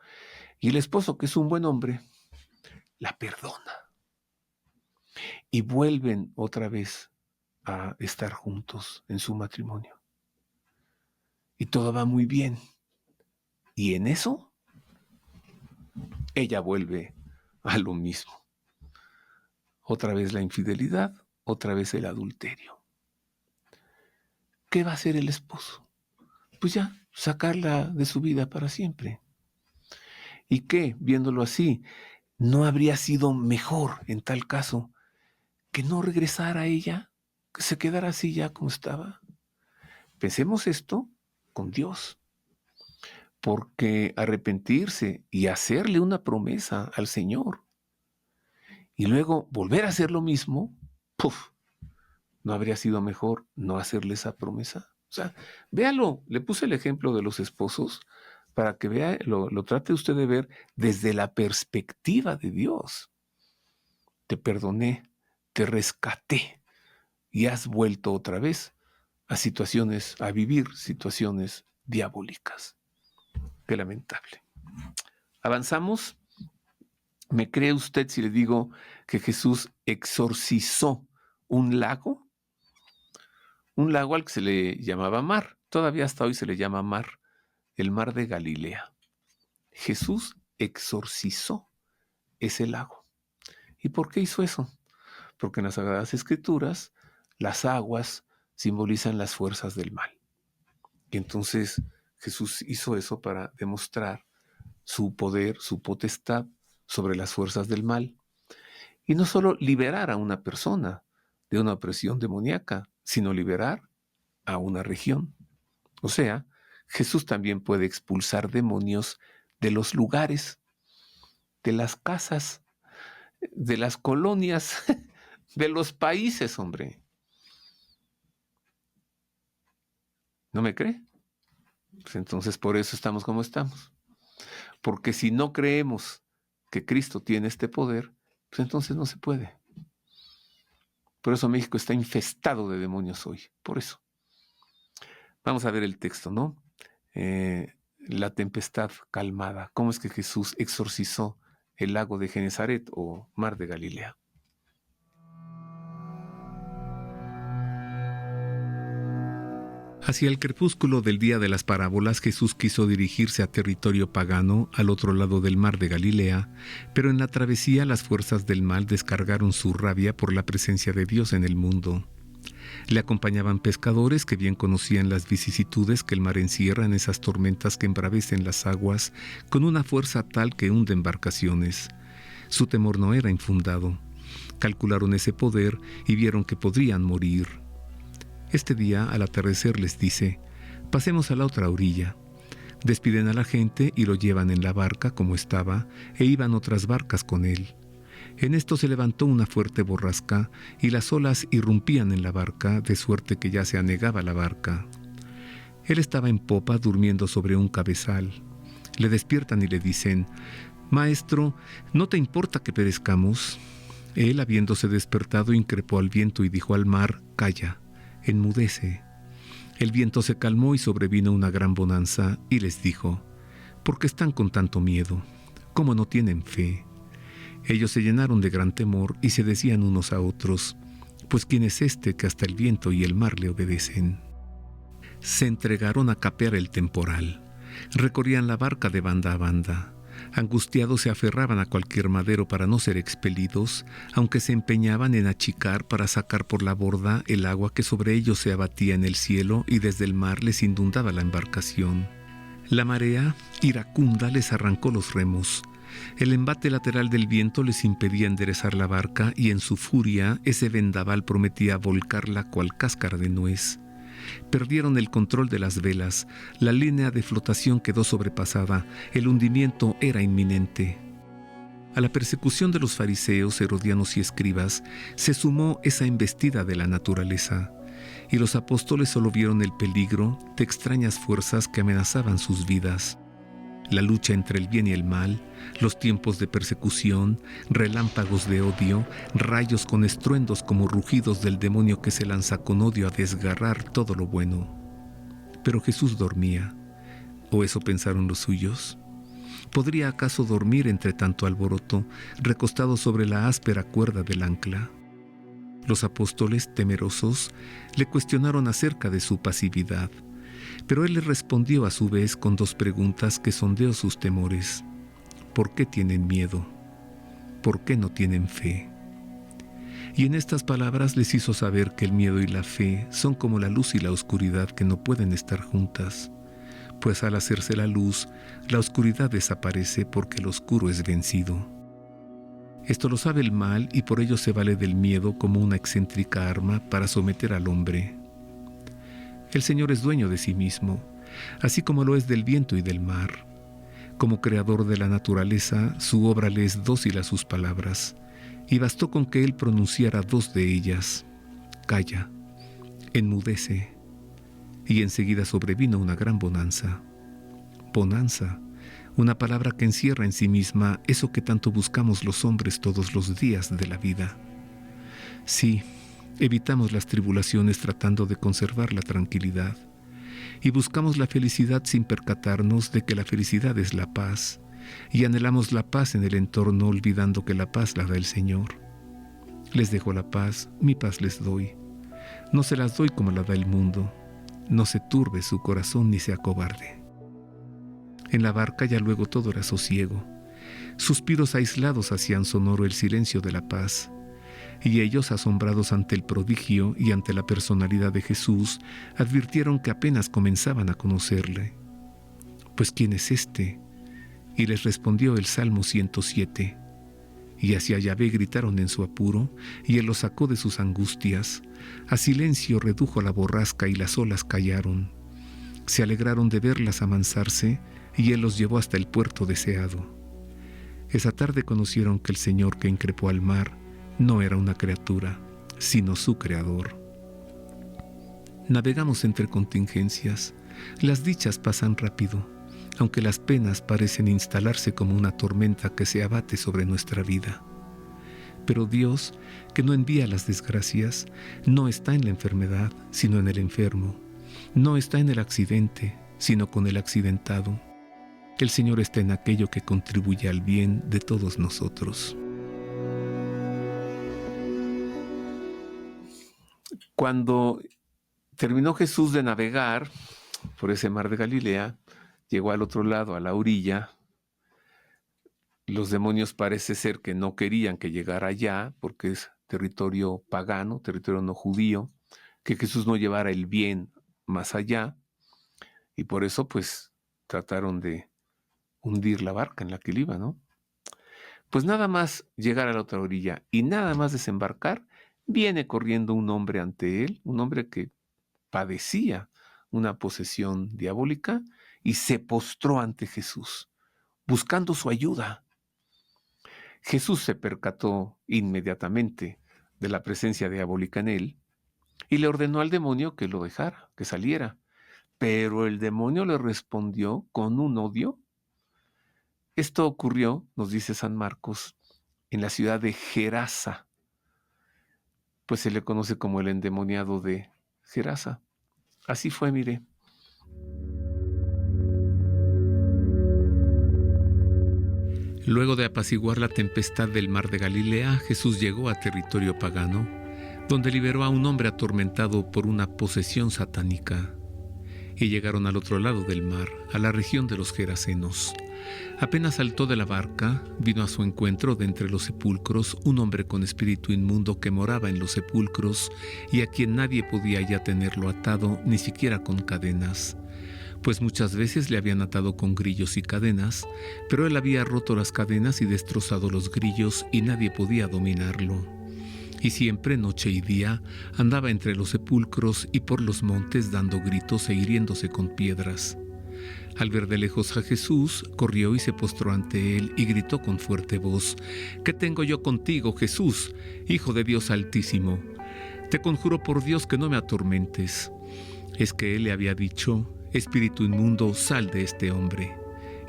Y el esposo, que es un buen hombre, la perdona y vuelven otra vez a estar juntos en su matrimonio. Y todo va muy bien. Y en eso, ella vuelve a lo mismo. Otra vez la infidelidad, otra vez el adulterio. ¿Qué va a hacer el esposo? Pues ya, sacarla de su vida para siempre. ¿Y qué? Viéndolo así, ¿no habría sido mejor en tal caso que no regresara ella? ¿Que se quedara así ya como estaba? Pensemos esto con Dios. Porque arrepentirse y hacerle una promesa al Señor y luego volver a hacer lo mismo, ¡puf! ¿No habría sido mejor no hacerle esa promesa? O sea, véalo, le puse el ejemplo de los esposos para que vea, lo trate usted de ver desde la perspectiva de Dios. Te perdoné, te rescaté y has vuelto otra vez a vivir situaciones diabólicas. Qué lamentable. Avanzamos. ¿Me cree usted si le digo que Jesús exorcizó un lago? Un lago al que se le llamaba mar. Todavía hasta hoy se le llama mar, el mar de Galilea. Jesús exorcizó ese lago. ¿Y por qué hizo eso? Porque en las Sagradas Escrituras las aguas simbolizan las fuerzas del mal. Y entonces Jesús hizo eso para demostrar su poder, su potestad sobre las fuerzas del mal. Y no solo liberar a una persona de una opresión demoníaca, sino liberar a una región. O sea, Jesús también puede expulsar demonios de los lugares, de las casas, de las colonias, de los países, hombre. ¿No me cree? Pues entonces por eso estamos como estamos. Porque si no creemos que Cristo tiene este poder, pues entonces no se puede. Por eso México está infestado de demonios hoy. Por eso. Vamos a ver el texto, ¿no? La tempestad calmada. ¿Cómo es que Jesús exorcizó el lago de Genezaret o mar de Galilea? Hacia el crepúsculo del día de las parábolas, Jesús quiso dirigirse a territorio pagano, al otro lado del mar de Galilea, pero en la travesía las fuerzas del mal descargaron su rabia por la presencia de Dios en el mundo. Le acompañaban pescadores que bien conocían las vicisitudes que el mar encierra en esas tormentas que embravecen las aguas con una fuerza tal que hunde embarcaciones. Su temor no era infundado. Calcularon ese poder y vieron que podrían morir. Este día, al atardecer, les dice: pasemos a la otra orilla. Despiden a la gente y lo llevan en la barca como estaba, e iban otras barcas con él. En esto se levantó una fuerte borrasca, y las olas irrumpían en la barca, de suerte que ya se anegaba la barca. Él estaba en popa, durmiendo sobre un cabezal. Le despiertan y le dicen: Maestro, ¿no te importa que perezcamos? Él, habiéndose despertado, increpó al viento y dijo al mar: Calla, enmudece. El viento se calmó y sobrevino una gran bonanza, y les dijo: ¿por qué están con tanto miedo? ¿Cómo no tienen fe? Ellos se llenaron de gran temor y se decían unos a otros: pues ¿quién es este que hasta el viento y el mar le obedecen? Se entregaron a capear el temporal. Recorrían la barca de banda a banda. Angustiados se aferraban a cualquier madero para no ser expelidos, aunque se empeñaban en achicar para sacar por la borda el agua que sobre ellos se abatía en el cielo y desde el mar les inundaba la embarcación. La marea, iracunda, les arrancó los remos. El embate lateral del viento les impedía enderezar la barca y en su furia ese vendaval prometía volcarla cual cáscara de nuez. Perdieron el control de las velas, la línea de flotación quedó sobrepasada, el hundimiento era inminente. A la persecución de los fariseos, herodianos y escribas se sumó esa embestida de la naturaleza, y los apóstoles solo vieron el peligro de extrañas fuerzas que amenazaban sus vidas. La lucha entre el bien y el mal, los tiempos de persecución, relámpagos de odio, rayos con estruendos como rugidos del demonio que se lanza con odio a desgarrar todo lo bueno. Pero Jesús dormía, ¿o eso pensaron los suyos? ¿Podría acaso dormir entre tanto alboroto, recostado sobre la áspera cuerda del ancla? Los apóstoles, temerosos, le cuestionaron acerca de su pasividad, pero él les respondió a su vez con dos preguntas que sondeó sus temores. ¿Por qué tienen miedo? ¿Por qué no tienen fe? Y en estas palabras les hizo saber que el miedo y la fe son como la luz y la oscuridad que no pueden estar juntas, pues al hacerse la luz, la oscuridad desaparece porque el oscuro es vencido. Esto lo sabe el mal y por ello se vale del miedo como una excéntrica arma para someter al hombre. El Señor es dueño de sí mismo, así como lo es del viento y del mar. Como creador de la naturaleza, su obra le es dócil a sus palabras, y bastó con que Él pronunciara dos de ellas: calla, enmudece, y enseguida sobrevino una gran bonanza. Bonanza, una palabra que encierra en sí misma eso que tanto buscamos los hombres todos los días de la vida. Sí, evitamos las tribulaciones tratando de conservar la tranquilidad, y buscamos la felicidad sin percatarnos de que la felicidad es la paz, y anhelamos la paz en el entorno olvidando que la paz la da el Señor. Les dejo la paz, mi paz les doy. No se las doy como la da el mundo. No se turbe su corazón ni se acobarde. En la barca ya luego todo era sosiego. Suspiros aislados hacían sonoro el silencio de la paz. Y ellos, asombrados ante el prodigio y ante la personalidad de Jesús, advirtieron que apenas comenzaban a conocerle. «Pues, ¿quién es este?». Y les respondió el Salmo 107. Y hacia Yahvé gritaron en su apuro, y él los sacó de sus angustias. A silencio redujo la borrasca y las olas callaron. Se alegraron de verlas amansarse, y él los llevó hasta el puerto deseado. Esa tarde conocieron que el Señor que increpó al mar no era una criatura, sino su creador. Navegamos entre contingencias. Las dichas pasan rápido, aunque las penas parecen instalarse como una tormenta que se abate sobre nuestra vida. Pero Dios, que no envía las desgracias, no está en la enfermedad, sino en el enfermo. No está en el accidente, sino con el accidentado. El Señor está en aquello que contribuye al bien de todos nosotros. Cuando terminó Jesús de navegar por ese mar de Galilea, llegó al otro lado, a la orilla. Los demonios parece ser que no querían que llegara allá, porque es territorio pagano, territorio no judío, que Jesús no llevara el bien más allá, y por eso pues trataron de hundir la barca en la que él iba, ¿no? Pues nada más llegar a la otra orilla y nada más desembarcar, viene corriendo un hombre ante él, un hombre que padecía una posesión diabólica y se postró ante Jesús, buscando su ayuda. Jesús se percató inmediatamente de la presencia diabólica en él y le ordenó al demonio que lo dejara, que saliera. Pero el demonio le respondió con un odio. Esto ocurrió, nos dice San Marcos, en la ciudad de Gerasa, pues se le conoce como el endemoniado de Gerasa. Así fue, mire. Luego de apaciguar la tempestad del mar de Galilea, Jesús llegó a territorio pagano, donde liberó a un hombre atormentado por una posesión satánica. Y llegaron al otro lado del mar, a la región de los Gerasenos. Apenas saltó de la barca, vino a su encuentro de entre los sepulcros un hombre con espíritu inmundo que moraba en los sepulcros y a quien nadie podía ya tenerlo atado, ni siquiera con cadenas, pues muchas veces le habían atado con grillos y cadenas, pero él había roto las cadenas y destrozado los grillos y nadie podía dominarlo. Y siempre, noche y día, andaba entre los sepulcros y por los montes dando gritos e hiriéndose con piedras. Al ver de lejos a Jesús, corrió y se postró ante él y gritó con fuerte voz: «¿Qué tengo yo contigo, Jesús, Hijo de Dios Altísimo? Te conjuro por Dios que no me atormentes». Es que él le había dicho: «Espíritu inmundo, sal de este hombre».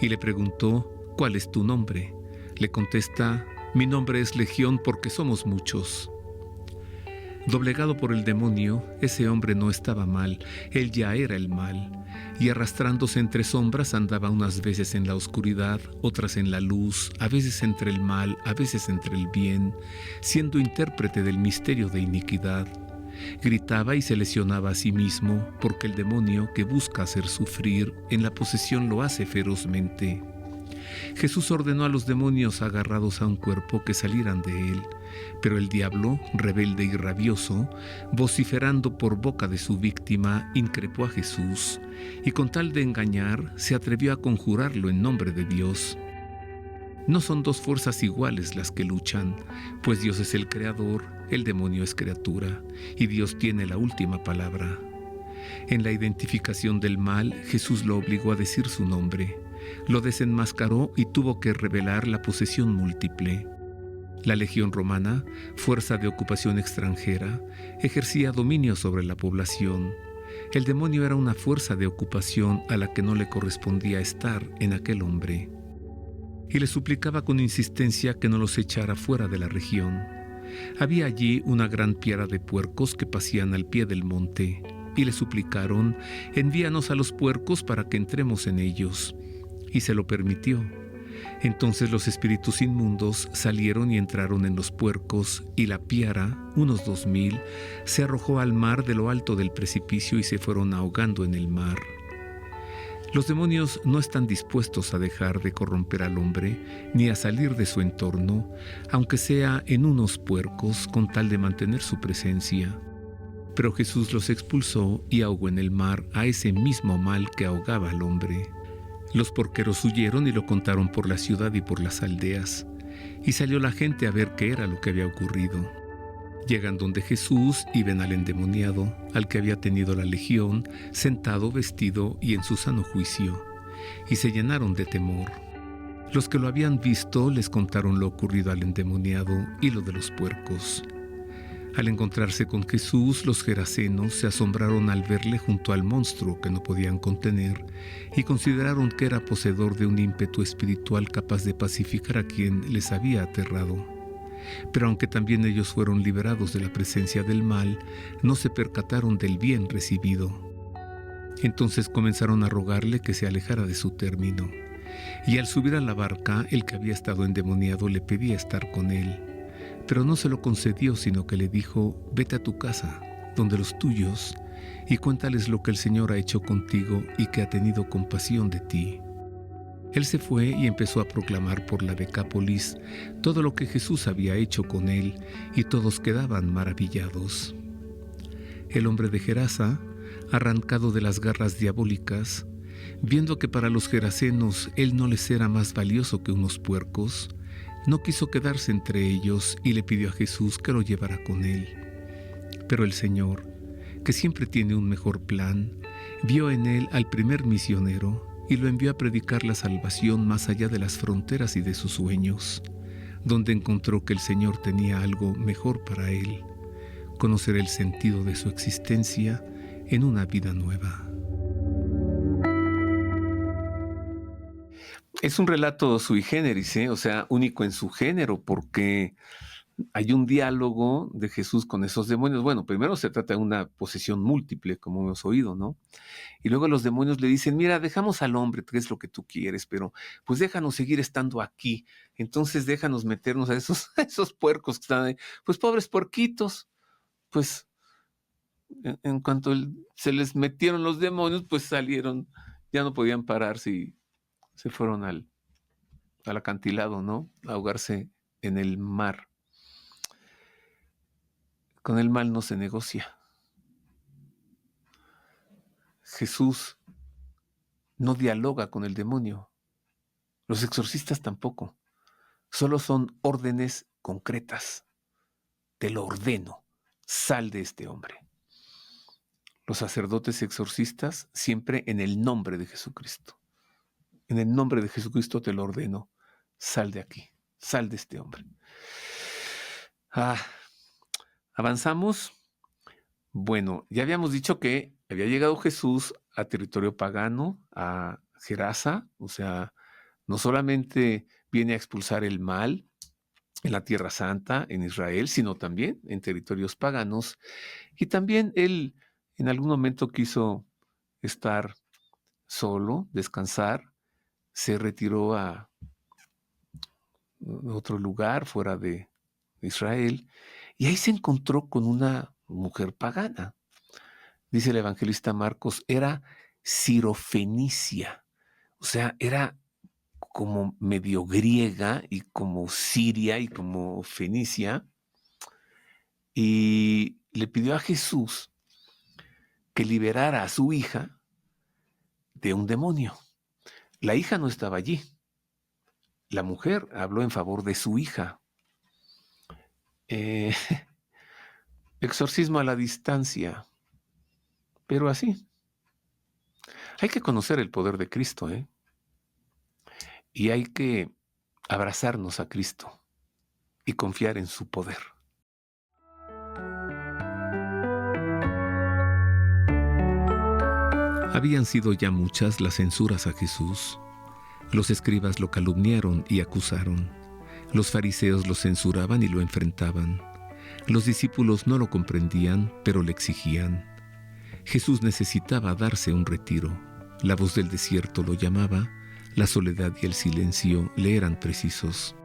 Y le preguntó: «¿Cuál es tu nombre?». Le contesta: «Mi nombre es Legión, porque somos muchos». Doblegado por el demonio, ese hombre no estaba mal, él ya era el mal, y arrastrándose entre sombras andaba unas veces en la oscuridad, otras en la luz, a veces entre el mal, a veces entre el bien, siendo intérprete del misterio de iniquidad. Gritaba y se lesionaba a sí mismo, porque el demonio que busca hacer sufrir, en la posesión lo hace ferozmente. Jesús ordenó a los demonios agarrados a un cuerpo que salieran de él, pero el diablo, rebelde y rabioso, vociferando por boca de su víctima, increpó a Jesús, y con tal de engañar, se atrevió a conjurarlo en nombre de Dios. No son dos fuerzas iguales las que luchan, pues Dios es el creador, el demonio es criatura, y Dios tiene la última palabra. En la identificación del mal, Jesús lo obligó a decir su nombre, lo desenmascaró y tuvo que revelar la posesión múltiple. La legión romana, fuerza de ocupación extranjera, ejercía dominio sobre la población. El demonio era una fuerza de ocupación a la que no le correspondía estar en aquel hombre. Y le suplicaba con insistencia que no los echara fuera de la región. Había allí una gran piara de puercos que pasían al pie del monte, y le suplicaron: «Envíanos a los puercos para que entremos en ellos». Y se lo permitió. Entonces los espíritus inmundos salieron y entraron en los puercos, y la piara, unos 2000, se arrojó al mar de lo alto del precipicio y se fueron ahogando en el mar. Los demonios no están dispuestos a dejar de corromper al hombre, ni a salir de su entorno, aunque sea en unos puercos, con tal de mantener su presencia. Pero Jesús los expulsó y ahogó en el mar a ese mismo mal que ahogaba al hombre. Los porqueros huyeron y lo contaron por la ciudad y por las aldeas, y salió la gente a ver qué era lo que había ocurrido. Llegan donde Jesús y ven al endemoniado, al que había tenido la legión, sentado, vestido y en su sano juicio, y se llenaron de temor. Los que lo habían visto les contaron lo ocurrido al endemoniado y lo de los puercos. Al encontrarse con Jesús, los gerasenos se asombraron al verle junto al monstruo que no podían contener y consideraron que era poseedor de un ímpetu espiritual capaz de pacificar a quien les había aterrado. Pero aunque también ellos fueron liberados de la presencia del mal, no se percataron del bien recibido. Entonces comenzaron a rogarle que se alejara de su término. Y al subir a la barca, el que había estado endemoniado le pedía estar con él. Pero no se lo concedió, sino que le dijo: «Vete a tu casa, donde los tuyos, y cuéntales lo que el Señor ha hecho contigo y que ha tenido compasión de ti». Él se fue y empezó a proclamar por la Decápolis todo lo que Jesús había hecho con él, y todos quedaban maravillados. El hombre de Gerasa, arrancado de las garras diabólicas, viendo que para los gerasenos él no les era más valioso que unos puercos, no quiso quedarse entre ellos y le pidió a Jesús que lo llevara con él. Pero el Señor, que siempre tiene un mejor plan, vio en él al primer misionero y lo envió a predicar la salvación más allá de las fronteras y de sus sueños, donde encontró que el Señor tenía algo mejor para él: conocer el sentido de su existencia en una vida nueva. Es un relato sui generis, ¿eh? O sea, único en su género, porque hay un diálogo de Jesús con esos demonios. Bueno, primero se trata de una posesión múltiple, como hemos oído, ¿no? Y luego los demonios le dicen: «Mira, dejamos al hombre, que es lo que tú quieres, pero pues déjanos seguir estando aquí. Entonces déjanos meternos a esos, a esos puercos que están ahí. Pues pobres puerquitos». Pues en cuanto se les metieron los demonios, pues salieron, ya no podían pararse y se fueron al acantilado, ¿no? A ahogarse en el mar. Con el mal no se negocia. Jesús no dialoga con el demonio. Los exorcistas tampoco. Solo son órdenes concretas. Te lo ordeno. Sal de este hombre. Los sacerdotes exorcistas siempre en el nombre de Jesucristo. En el nombre de Jesucristo te lo ordeno. Sal de aquí. Sal de este hombre. Avanzamos. Bueno, ya habíamos dicho que había llegado Jesús a territorio pagano, a Gerasa, o sea, no solamente viene a expulsar el mal en la Tierra Santa, en Israel, sino también en territorios paganos. Y también él en algún momento quiso estar solo, descansar, se retiró a otro lugar fuera de Israel y ahí se encontró con una mujer pagana. Dice el evangelista Marcos, era sirofenicia, o sea, era como medio griega y como siria y como fenicia, y le pidió a Jesús que liberara a su hija de un demonio. La hija no estaba allí. La mujer habló en favor de su hija. Exorcismo a la distancia, pero así. Hay que conocer el poder de Cristo, y hay que abrazarnos a Cristo y confiar en su poder. Habían sido ya muchas las censuras a Jesús. Los escribas lo calumniaron y acusaron. Los fariseos lo censuraban y lo enfrentaban. Los discípulos no lo comprendían, pero le exigían. Jesús necesitaba darse un retiro. La voz del desierto lo llamaba, la soledad y el silencio le eran precisos.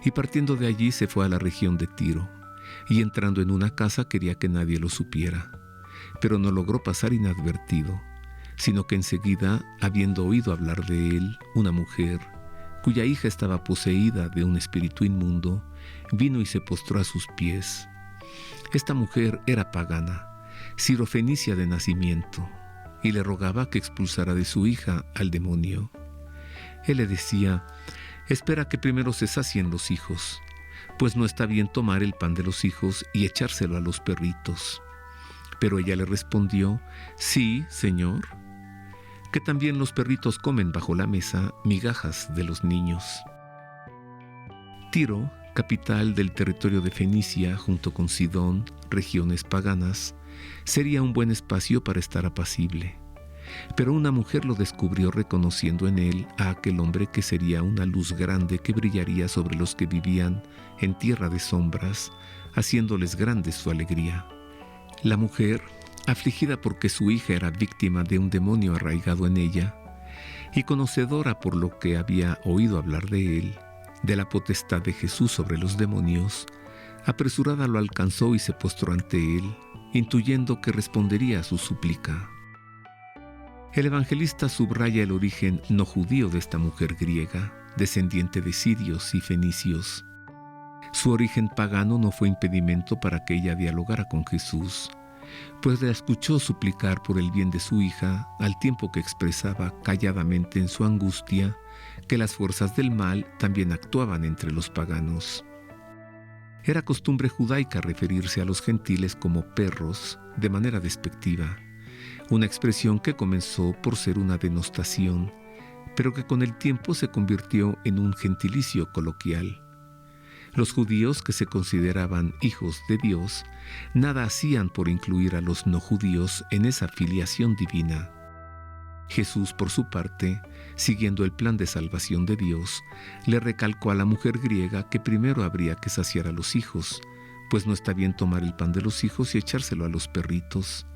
Y partiendo de allí se fue a la región de Tiro, y entrando en una casa quería que nadie lo supiera. Pero no logró pasar inadvertido, sino que enseguida, habiendo oído hablar de él, una mujer, cuya hija estaba poseída de un espíritu inmundo, vino y se postró a sus pies. Esta mujer era pagana, sirofenicia de nacimiento, y le rogaba que expulsara de su hija al demonio. Él le decía, espera que primero se sacien los hijos, pues no está bien tomar el pan de los hijos y echárselo a los perritos. Pero ella le respondió, sí, Señor, que también los perritos comen bajo la mesa migajas de los niños. Tiro, capital del territorio de Fenicia junto con Sidón, regiones paganas, sería un buen espacio para estar apacible. Pero una mujer lo descubrió reconociendo en él a aquel hombre que sería una luz grande que brillaría sobre los que vivían en tierra de sombras, haciéndoles grande su alegría. La mujer, afligida porque su hija era víctima de un demonio arraigado en ella, y conocedora por lo que había oído hablar de él, de la potestad de Jesús sobre los demonios, apresurada lo alcanzó y se postró ante él, intuyendo que respondería a su súplica. El evangelista subraya el origen no judío de esta mujer griega, descendiente de sirios y fenicios. Su origen pagano no fue impedimento para que ella dialogara con Jesús, pues la escuchó suplicar por el bien de su hija, al tiempo que expresaba calladamente en su angustia que las fuerzas del mal también actuaban entre los paganos. Era costumbre judaica referirse a los gentiles como perros de manera despectiva, una expresión que comenzó por ser una denostación, pero que con el tiempo se convirtió en un gentilicio coloquial. Los judíos, que se consideraban hijos de Dios, nada hacían por incluir a los no judíos en esa filiación divina. Jesús, por su parte, siguiendo el plan de salvación de Dios, le recalcó a la mujer griega que primero habría que saciar a los hijos, pues no está bien tomar el pan de los hijos y echárselo a los perritos.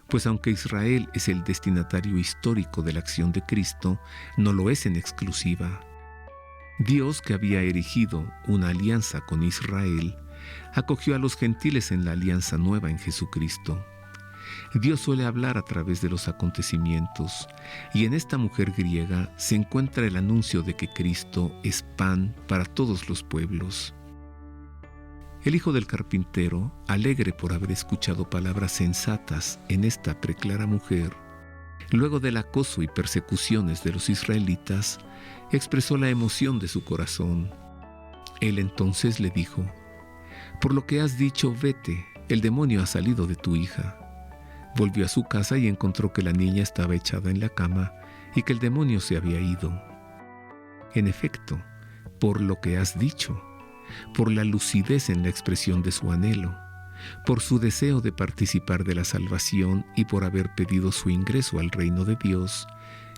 Pues aunque Israel es el destinatario histórico de la acción de Cristo, no lo es en exclusiva. Dios, que había erigido una alianza con Israel, acogió a los gentiles en la alianza nueva en Jesucristo. Dios suele hablar a través de los acontecimientos, y en esta mujer griega se encuentra el anuncio de que Cristo es pan para todos los pueblos. El hijo del carpintero, alegre por haber escuchado palabras sensatas en esta preclara mujer, Luego del acoso y persecuciones de los israelitas, expresó la emoción de su corazón. Él entonces le dijo: «Por lo que has dicho, vete, el demonio ha salido de tu hija». Volvió a su casa y encontró que la niña estaba echada en la cama y que el demonio se había ido. En efecto, por lo que has dicho, por la lucidez en la expresión de su anhelo, por su deseo de participar de la salvación y por haber pedido su ingreso al reino de Dios,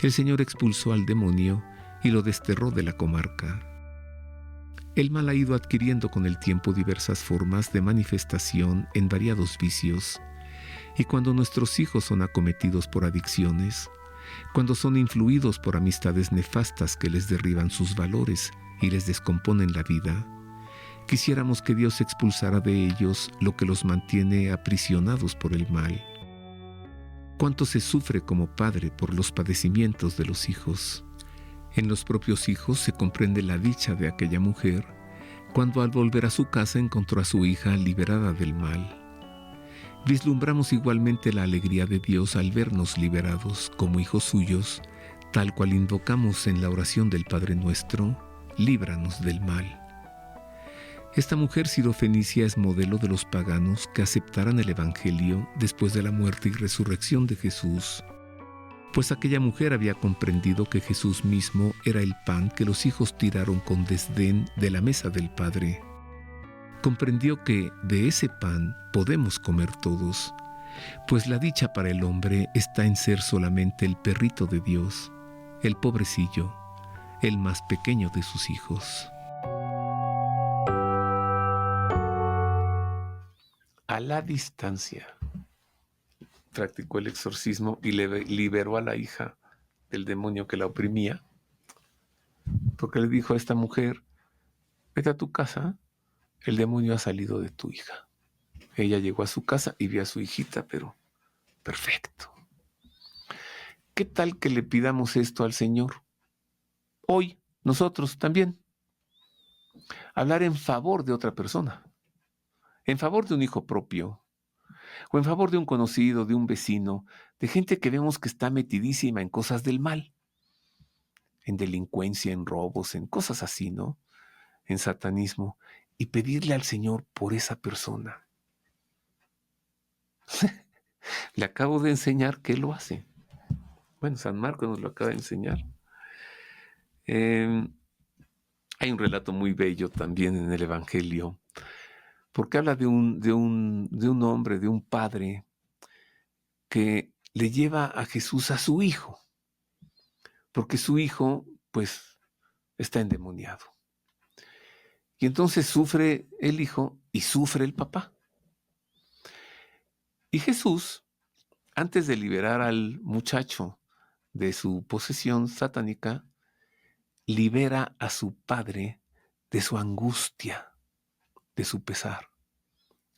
el Señor expulsó al demonio y lo desterró de la comarca. El mal ha ido adquiriendo con el tiempo diversas formas de manifestación en variados vicios, y cuando nuestros hijos son acometidos por adicciones, cuando son influidos por amistades nefastas que les derriban sus valores y les descomponen la vida, quisiéramos que Dios expulsara de ellos lo que los mantiene aprisionados por el mal. ¿Cuánto se sufre como padre por los padecimientos de los hijos? En los propios hijos se comprende la dicha de aquella mujer cuando al volver a su casa encontró a su hija liberada del mal. Vislumbramos igualmente la alegría de Dios al vernos liberados como hijos suyos, tal cual invocamos en la oración del Padre Nuestro: líbranos del mal. Esta mujer sirofenicia es modelo de los paganos que aceptaran el Evangelio después de la muerte y resurrección de Jesús, pues aquella mujer había comprendido que Jesús mismo era el pan que los hijos tiraron con desdén de la mesa del Padre. Comprendió que de ese pan podemos comer todos, pues la dicha para el hombre está en ser solamente el perrito de Dios, el pobrecillo, el más pequeño de sus hijos. A la distancia practicó el exorcismo y le liberó a la hija del demonio que la oprimía, porque le dijo a esta mujer: vete a tu casa, el demonio ha salido de tu hija. Ella llegó a su casa y vio a su hijita, pero perfecto. ¿Qué tal que le pidamos esto al Señor? Hoy, nosotros también. Hablar en favor de otra persona, en favor de un hijo propio, o en favor de un conocido, de un vecino, de gente que vemos que está metidísima en cosas del mal, en delincuencia, en robos, en cosas así, ¿no? En satanismo, y pedirle al Señor por esa persona. Le acabo de enseñar que lo hace. Bueno, San Marcos nos lo acaba de enseñar. Hay un relato muy bello también en el Evangelio, porque habla de un hombre, de un padre, que le lleva a Jesús a su hijo, porque su hijo, pues, está endemoniado. Y entonces sufre el hijo y sufre el papá. Y Jesús, antes de liberar al muchacho de su posesión satánica, libera a su padre de su angustia, de su pesar.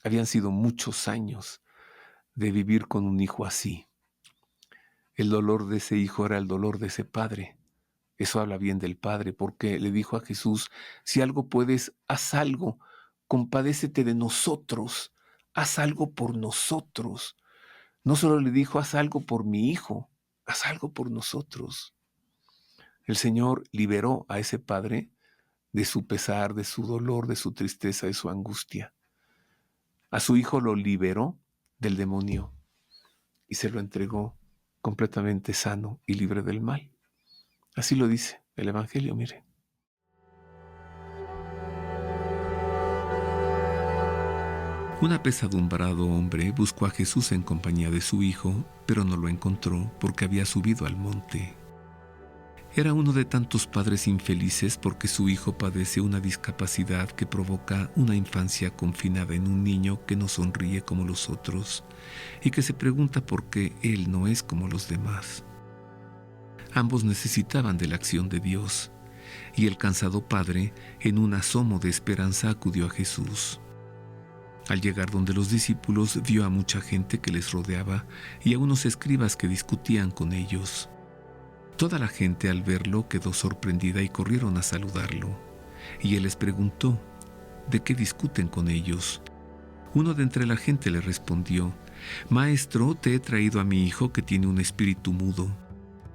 Habían sido muchos años de vivir con un hijo así. El dolor de ese hijo era el dolor de ese padre. Eso habla bien del Padre, porque le dijo a Jesús: si algo puedes, haz algo, compadécete de nosotros, haz algo por nosotros. No solo le dijo: haz algo por mi hijo, haz algo por nosotros. El Señor liberó a ese padre de su pesar, de su dolor, de su tristeza, de su angustia. A su hijo lo liberó del demonio y se lo entregó completamente sano y libre del mal. Así lo dice el Evangelio, mire. Un apesadumbrado hombre buscó a Jesús en compañía de su hijo, pero no lo encontró porque había subido al monte. Era uno de tantos padres infelices porque su hijo padece una discapacidad que provoca una infancia confinada en un niño que no sonríe como los otros y que se pregunta por qué él no es como los demás. Ambos necesitaban de la acción de Dios, y el cansado padre, en un asomo de esperanza, acudió a Jesús. Al llegar donde los discípulos, vio a mucha gente que les rodeaba y a unos escribas que discutían con ellos. Toda la gente, al verlo, quedó sorprendida y corrieron a saludarlo. Y él les preguntó: ¿de qué discuten con ellos? Uno de entre la gente le respondió: Maestro, te he traído a mi hijo que tiene un espíritu mudo,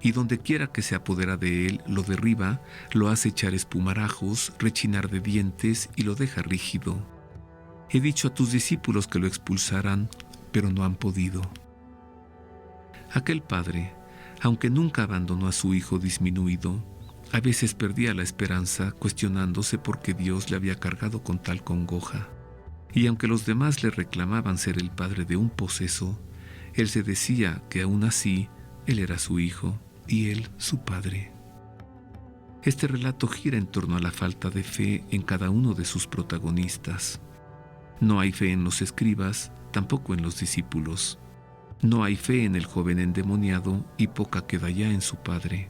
y donde quiera que se apodera de él, lo derriba, lo hace echar espumarajos, rechinar de dientes y lo deja rígido. He dicho a tus discípulos que lo expulsaran, pero no han podido. Aquel padre, aunque nunca abandonó a su hijo disminuido, a veces perdía la esperanza cuestionándose por qué Dios le había cargado con tal congoja. Y aunque los demás le reclamaban ser el padre de un poseso, él se decía que aún así él era su hijo y él su padre. Este relato gira en torno a la falta de fe en cada uno de sus protagonistas. No hay fe en los escribas, tampoco en los discípulos. No hay fe en el joven endemoniado y poca queda ya en su padre.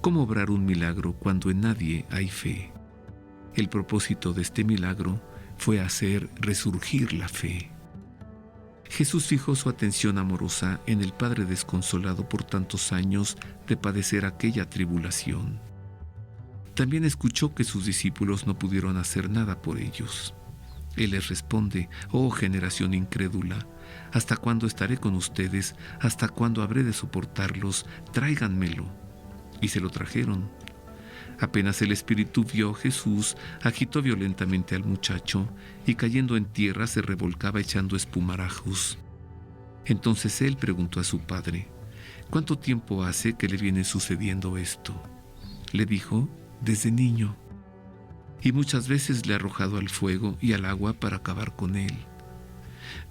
¿Cómo obrar un milagro cuando en nadie hay fe? El propósito de este milagro fue hacer resurgir la fe. Jesús fijó su atención amorosa en el padre desconsolado por tantos años de padecer aquella tribulación. También escuchó que sus discípulos no pudieron hacer nada por ellos. Él les responde: oh generación incrédula, ¿hasta cuándo estaré con ustedes? ¿Hasta cuándo habré de soportarlos? Tráiganmelo. Y se lo trajeron. Apenas el espíritu vio a Jesús, agitó violentamente al muchacho y cayendo en tierra se revolcaba echando espumarajos. Entonces él preguntó a su padre: ¿cuánto tiempo hace que le viene sucediendo esto? Le dijo: desde niño. Y muchas veces le ha arrojado al fuego y al agua para acabar con él.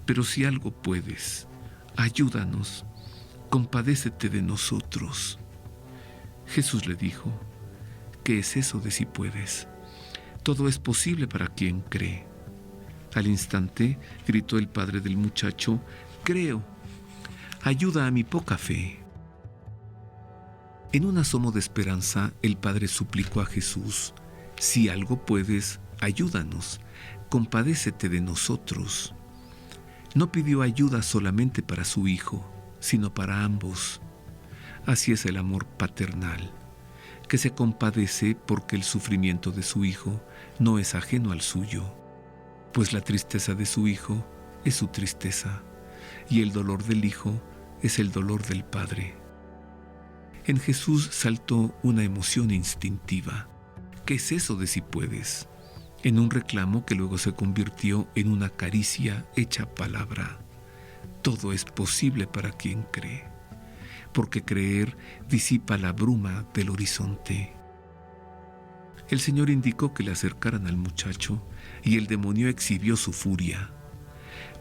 Pero si algo puedes, ayúdanos, compadécete de nosotros. Jesús le dijo: ¿qué es eso de si puedes? Todo es posible para quien cree. Al instante gritó el padre del muchacho: creo, ayuda a mi poca fe. En un asomo de esperanza, el padre suplicó a Jesús: si algo puedes, ayúdanos, compadécete de nosotros. No pidió ayuda solamente para su hijo, sino para ambos. Así es el amor paternal, que se compadece porque el sufrimiento de su hijo no es ajeno al suyo, pues la tristeza de su hijo es su tristeza, y el dolor del hijo es el dolor del padre. En Jesús saltó una emoción instintiva. ¿Qué es eso de si puedes? En un reclamo que luego se convirtió en una caricia hecha palabra. Todo es posible para quien cree, porque creer disipa la bruma del horizonte. El Señor indicó que le acercaran al muchacho y el demonio exhibió su furia.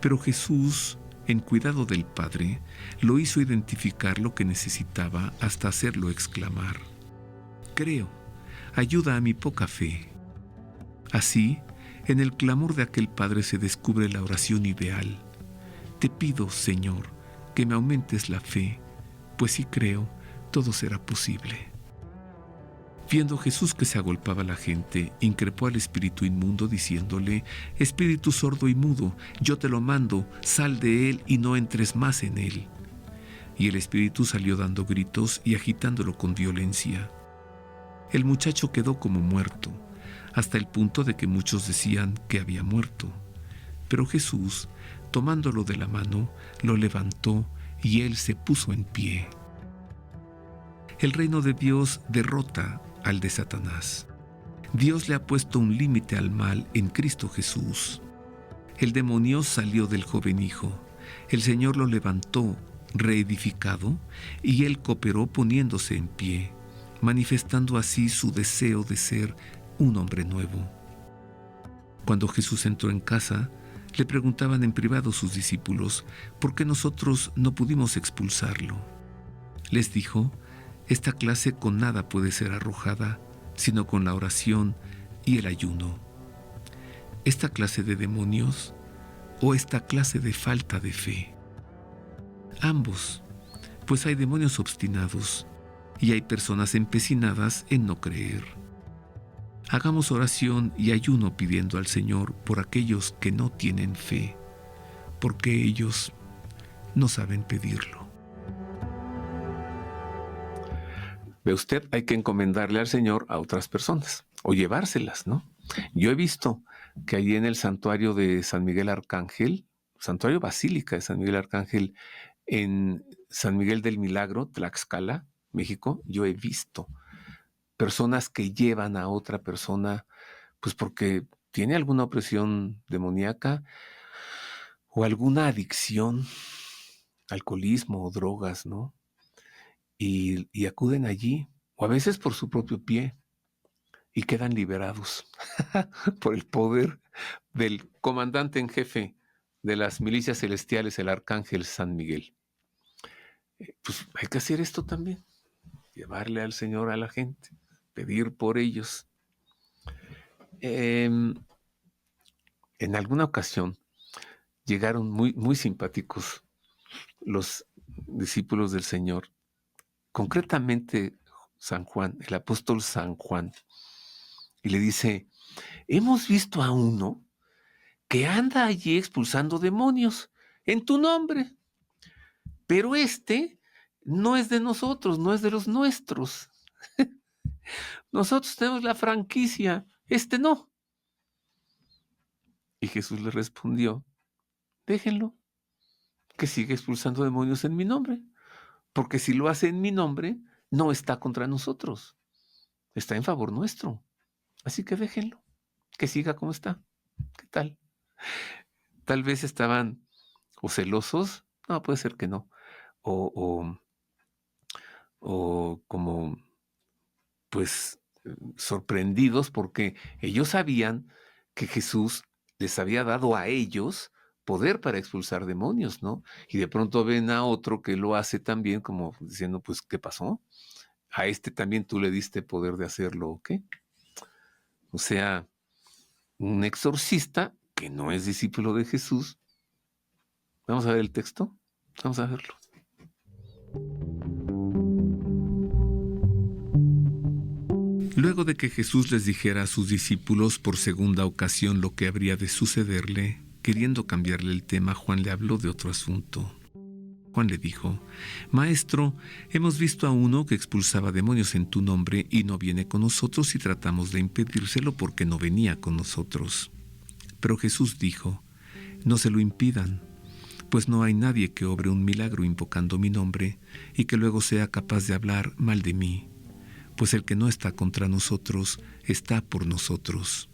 Pero Jesús, en cuidado del Padre, lo hizo identificar lo que necesitaba hasta hacerlo exclamar: creo, ayuda a mi poca fe. Así, en el clamor de aquel padre se descubre la oración ideal. Te pido, Señor, que me aumentes la fe, pues si creo, todo será posible. Viendo Jesús que se agolpaba la gente, increpó al espíritu inmundo diciéndole: espíritu sordo y mudo, yo te lo mando, sal de él y no entres más en él. Y el espíritu salió dando gritos y agitándolo con violencia. El muchacho quedó como muerto, hasta el punto de que muchos decían que había muerto. Pero Jesús, tomándolo de la mano, lo levantó y él se puso en pie. El reino de Dios derrota al de Satanás. Dios le ha puesto un límite al mal en Cristo Jesús. El demonio salió del joven hijo. El Señor lo levantó, reedificado, y él cooperó poniéndose en pie, manifestando así su deseo de ser un hombre nuevo. Cuando Jesús entró en casa, le preguntaban en privado sus discípulos por qué nosotros no pudimos expulsarlo. Les dijo: esta clase con nada puede ser arrojada, sino con la oración y el ayuno. ¿Esta clase de demonios o esta clase de falta de fe? Ambos, pues hay demonios obstinados y hay personas empecinadas en no creer. Hagamos oración y ayuno pidiendo al Señor por aquellos que no tienen fe, porque ellos no saben pedirlo. Ve usted, hay que encomendarle al Señor a otras personas o llevárselas, ¿no? Yo he visto que allí en el santuario de San Miguel Arcángel santuario basílica de San Miguel Arcángel en San Miguel del Milagro, Tlaxcala, México, yo he visto personas que llevan a otra persona, pues porque tiene alguna opresión demoníaca o alguna adicción, alcoholismo o drogas, ¿no? Y acuden allí, o a veces por su propio pie, y quedan liberados por el poder del comandante en jefe de las milicias celestiales, el arcángel San Miguel. Pues hay que hacer esto también, llevarle al Señor a la gente, pedir por ellos. En alguna ocasión llegaron muy simpáticos los discípulos del Señor, concretamente San Juan, el apóstol San Juan, y le dice: hemos visto a uno que anda allí expulsando demonios en tu nombre, pero este no es de nosotros, no es de los nuestros. Nosotros tenemos la franquicia, este no. Y Jesús le respondió: déjenlo, que siga expulsando demonios en mi nombre, porque si lo hace en mi nombre, no está contra nosotros, está en favor nuestro. Así que déjenlo, que siga como está. ¿Qué tal? Tal vez estaban o celosos, no, puede ser que no, o como, pues, sorprendidos porque ellos sabían que Jesús les había dado a ellos poder para expulsar demonios, ¿no? Y de pronto ven a otro que lo hace también, como diciendo, pues, ¿qué pasó? ¿A este también tú le diste poder de hacerlo o qué? O sea, un exorcista que no es discípulo de Jesús. Vamos a ver el texto. Vamos a verlo. Luego de que Jesús les dijera a sus discípulos por segunda ocasión lo que habría de sucederle, queriendo cambiarle el tema, Juan le habló de otro asunto. Juan le dijo: Maestro, hemos visto a uno que expulsaba demonios en tu nombre y no viene con nosotros y tratamos de impedírselo porque no venía con nosotros. Pero Jesús dijo: No se lo impidan, pues no hay nadie que obre un milagro invocando mi nombre y que luego sea capaz de hablar mal de mí, pues el que no está contra nosotros está por nosotros.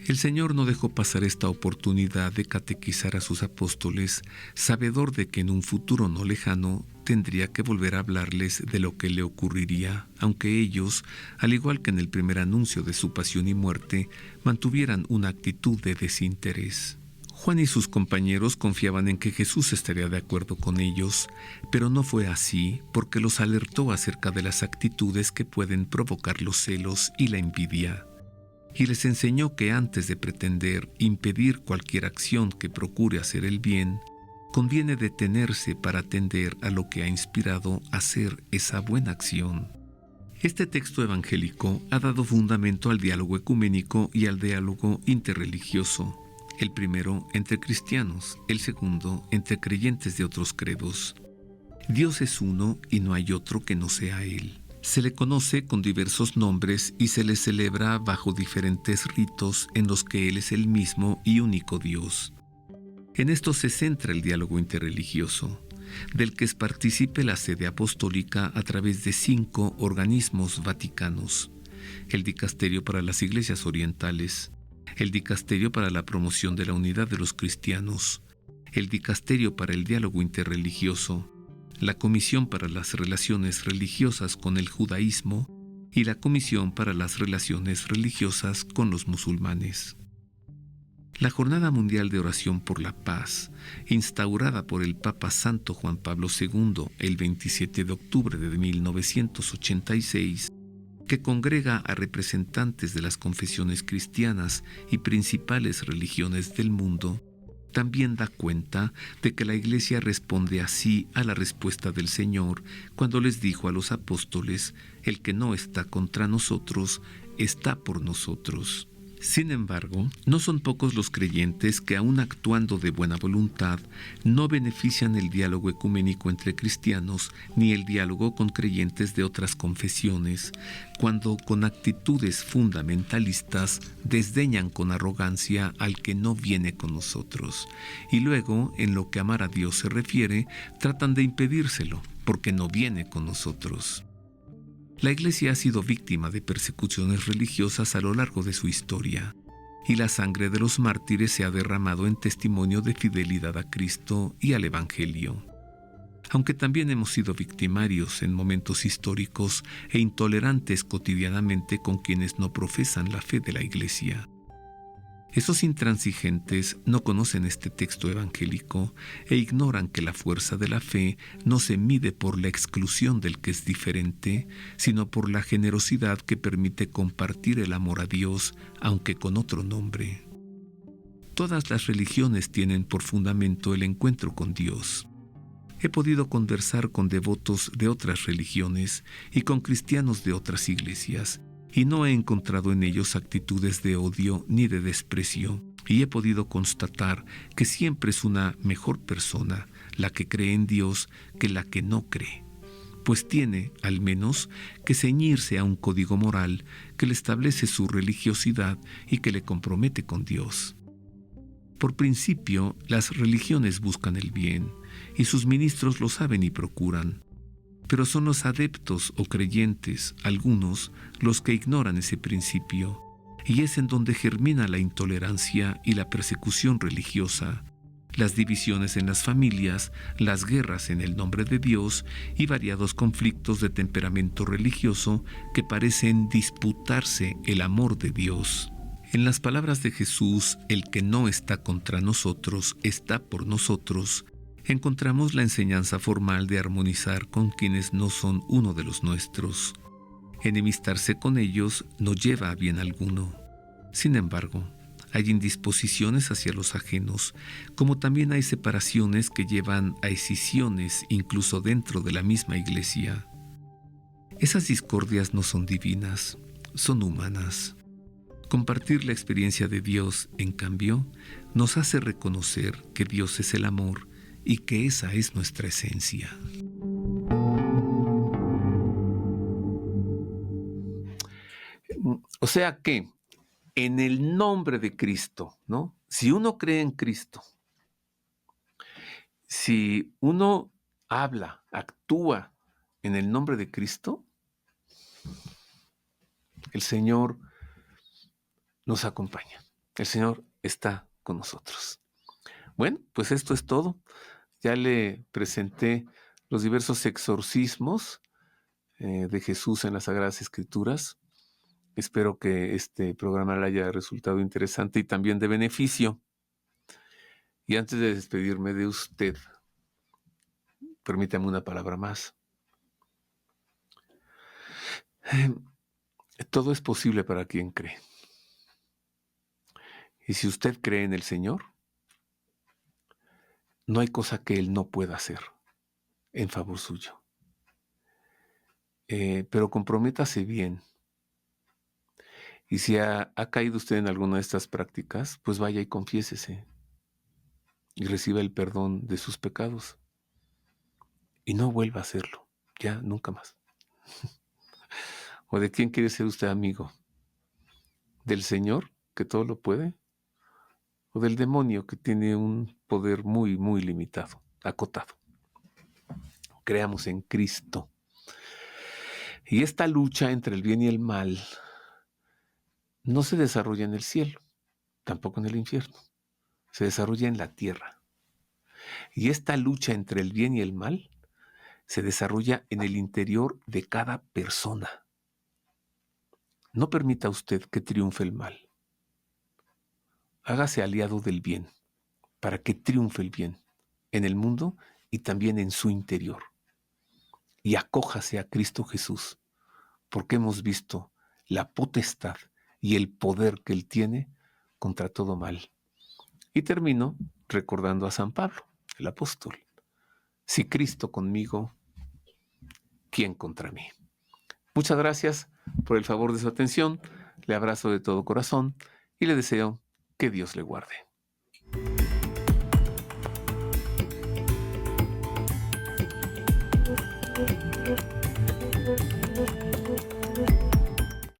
El Señor no dejó pasar esta oportunidad de catequizar a sus apóstoles, sabedor de que en un futuro no lejano tendría que volver a hablarles de lo que le ocurriría, aunque ellos, al igual que en el primer anuncio de su pasión y muerte, mantuvieran una actitud de desinterés. Juan y sus compañeros confiaban en que Jesús estaría de acuerdo con ellos, pero no fue así porque los alertó acerca de las actitudes que pueden provocar los celos y la envidia. Y les enseñó que antes de pretender impedir cualquier acción que procure hacer el bien, conviene detenerse para atender a lo que ha inspirado a hacer esa buena acción. Este texto evangélico ha dado fundamento al diálogo ecuménico y al diálogo interreligioso, el primero entre cristianos, el segundo entre creyentes de otros credos. Dios es uno y no hay otro que no sea Él. Se le conoce con diversos nombres y se le celebra bajo diferentes ritos en los que Él es el mismo y único Dios. En esto se centra el diálogo interreligioso, del que es partícipe la sede apostólica a través de 5 organismos vaticanos: el Dicasterio para las Iglesias Orientales, el Dicasterio para la Promoción de la Unidad de los Cristianos, el Dicasterio para el Diálogo Interreligioso, la Comisión para las Relaciones Religiosas con el Judaísmo y la Comisión para las Relaciones Religiosas con los musulmanes. La Jornada Mundial de Oración por la Paz, instaurada por el Papa Santo Juan Pablo II el 27 de octubre de 1986, que congrega a representantes de las confesiones cristianas y principales religiones del mundo, también da cuenta de que la Iglesia responde así a la respuesta del Señor cuando les dijo a los apóstoles: el que no está contra nosotros está por nosotros. Sin embargo, no son pocos los creyentes que, aun actuando de buena voluntad, no benefician el diálogo ecuménico entre cristianos ni el diálogo con creyentes de otras confesiones, cuando con actitudes fundamentalistas desdeñan con arrogancia al que no viene con nosotros, y luego, en lo que amar a Dios se refiere, tratan de impedírselo, porque no viene con nosotros. La Iglesia ha sido víctima de persecuciones religiosas a lo largo de su historia, y la sangre de los mártires se ha derramado en testimonio de fidelidad a Cristo y al Evangelio. Aunque también hemos sido victimarios en momentos históricos e intolerantes cotidianamente con quienes no profesan la fe de la Iglesia. Esos intransigentes no conocen este texto evangélico e ignoran que la fuerza de la fe no se mide por la exclusión del que es diferente, sino por la generosidad que permite compartir el amor a Dios, aunque con otro nombre. Todas las religiones tienen por fundamento el encuentro con Dios. He podido conversar con devotos de otras religiones y con cristianos de otras iglesias, y no he encontrado en ellos actitudes de odio ni de desprecio, y he podido constatar que siempre es una mejor persona la que cree en Dios que la que no cree, pues tiene, al menos, que ceñirse a un código moral que le establece su religiosidad y que le compromete con Dios. Por principio, las religiones buscan el bien, y sus ministros lo saben y procuran. Pero son los adeptos o creyentes, algunos, los que ignoran ese principio, y es en donde germina la intolerancia y la persecución religiosa, las divisiones en las familias, las guerras en el nombre de Dios y variados conflictos de temperamento religioso que parecen disputarse el amor de Dios. En las palabras de Jesús, el que no está contra nosotros, está por nosotros, encontramos la enseñanza formal de armonizar con quienes no son uno de los nuestros. Enemistarse con ellos no lleva a bien alguno. Sin embargo, hay indisposiciones hacia los ajenos, como también hay separaciones que llevan a escisiones incluso dentro de la misma iglesia. Esas discordias no son divinas, son humanas. Compartir la experiencia de Dios, en cambio, nos hace reconocer que Dios es el amor y que esa es nuestra esencia. O sea que en el nombre de Cristo, ¿no? Si uno cree en Cristo, si uno habla, actúa en el nombre de Cristo, el Señor nos acompaña. El Señor está con nosotros. Bueno, pues esto es todo. Ya le presenté los diversos exorcismos de Jesús en las Sagradas Escrituras. Espero que este programa le haya resultado interesante y también de beneficio. Y antes de despedirme de usted, permítame una palabra más. Todo es posible para quien cree. Y si usted cree en el Señor, no hay cosa que Él no pueda hacer en favor suyo. Pero comprométase bien. Y si ha caído usted en alguna de estas prácticas, pues vaya y confiésese y reciba el perdón de sus pecados. Y no vuelva a hacerlo, ya nunca más. ¿O de quién quiere ser usted amigo? ¿Del Señor, que todo lo puede? ¿O del demonio, que tiene un poder muy, muy limitado, acotado? Creamos en Cristo. Y esta lucha entre el bien y el mal no se desarrolla en el cielo, tampoco en el infierno. Se desarrolla en la tierra. Y esta lucha entre el bien y el mal se desarrolla en el interior de cada persona. No permita usted que triunfe el mal. Hágase aliado del bien para que triunfe el bien en el mundo y también en su interior. Y acójase a Cristo Jesús, porque hemos visto la potestad y el poder que Él tiene contra todo mal. Y termino recordando a San Pablo, el apóstol. Si Cristo conmigo, ¿quién contra mí? Muchas gracias por el favor de su atención. Le abrazo de todo corazón y le deseo que Dios le guarde.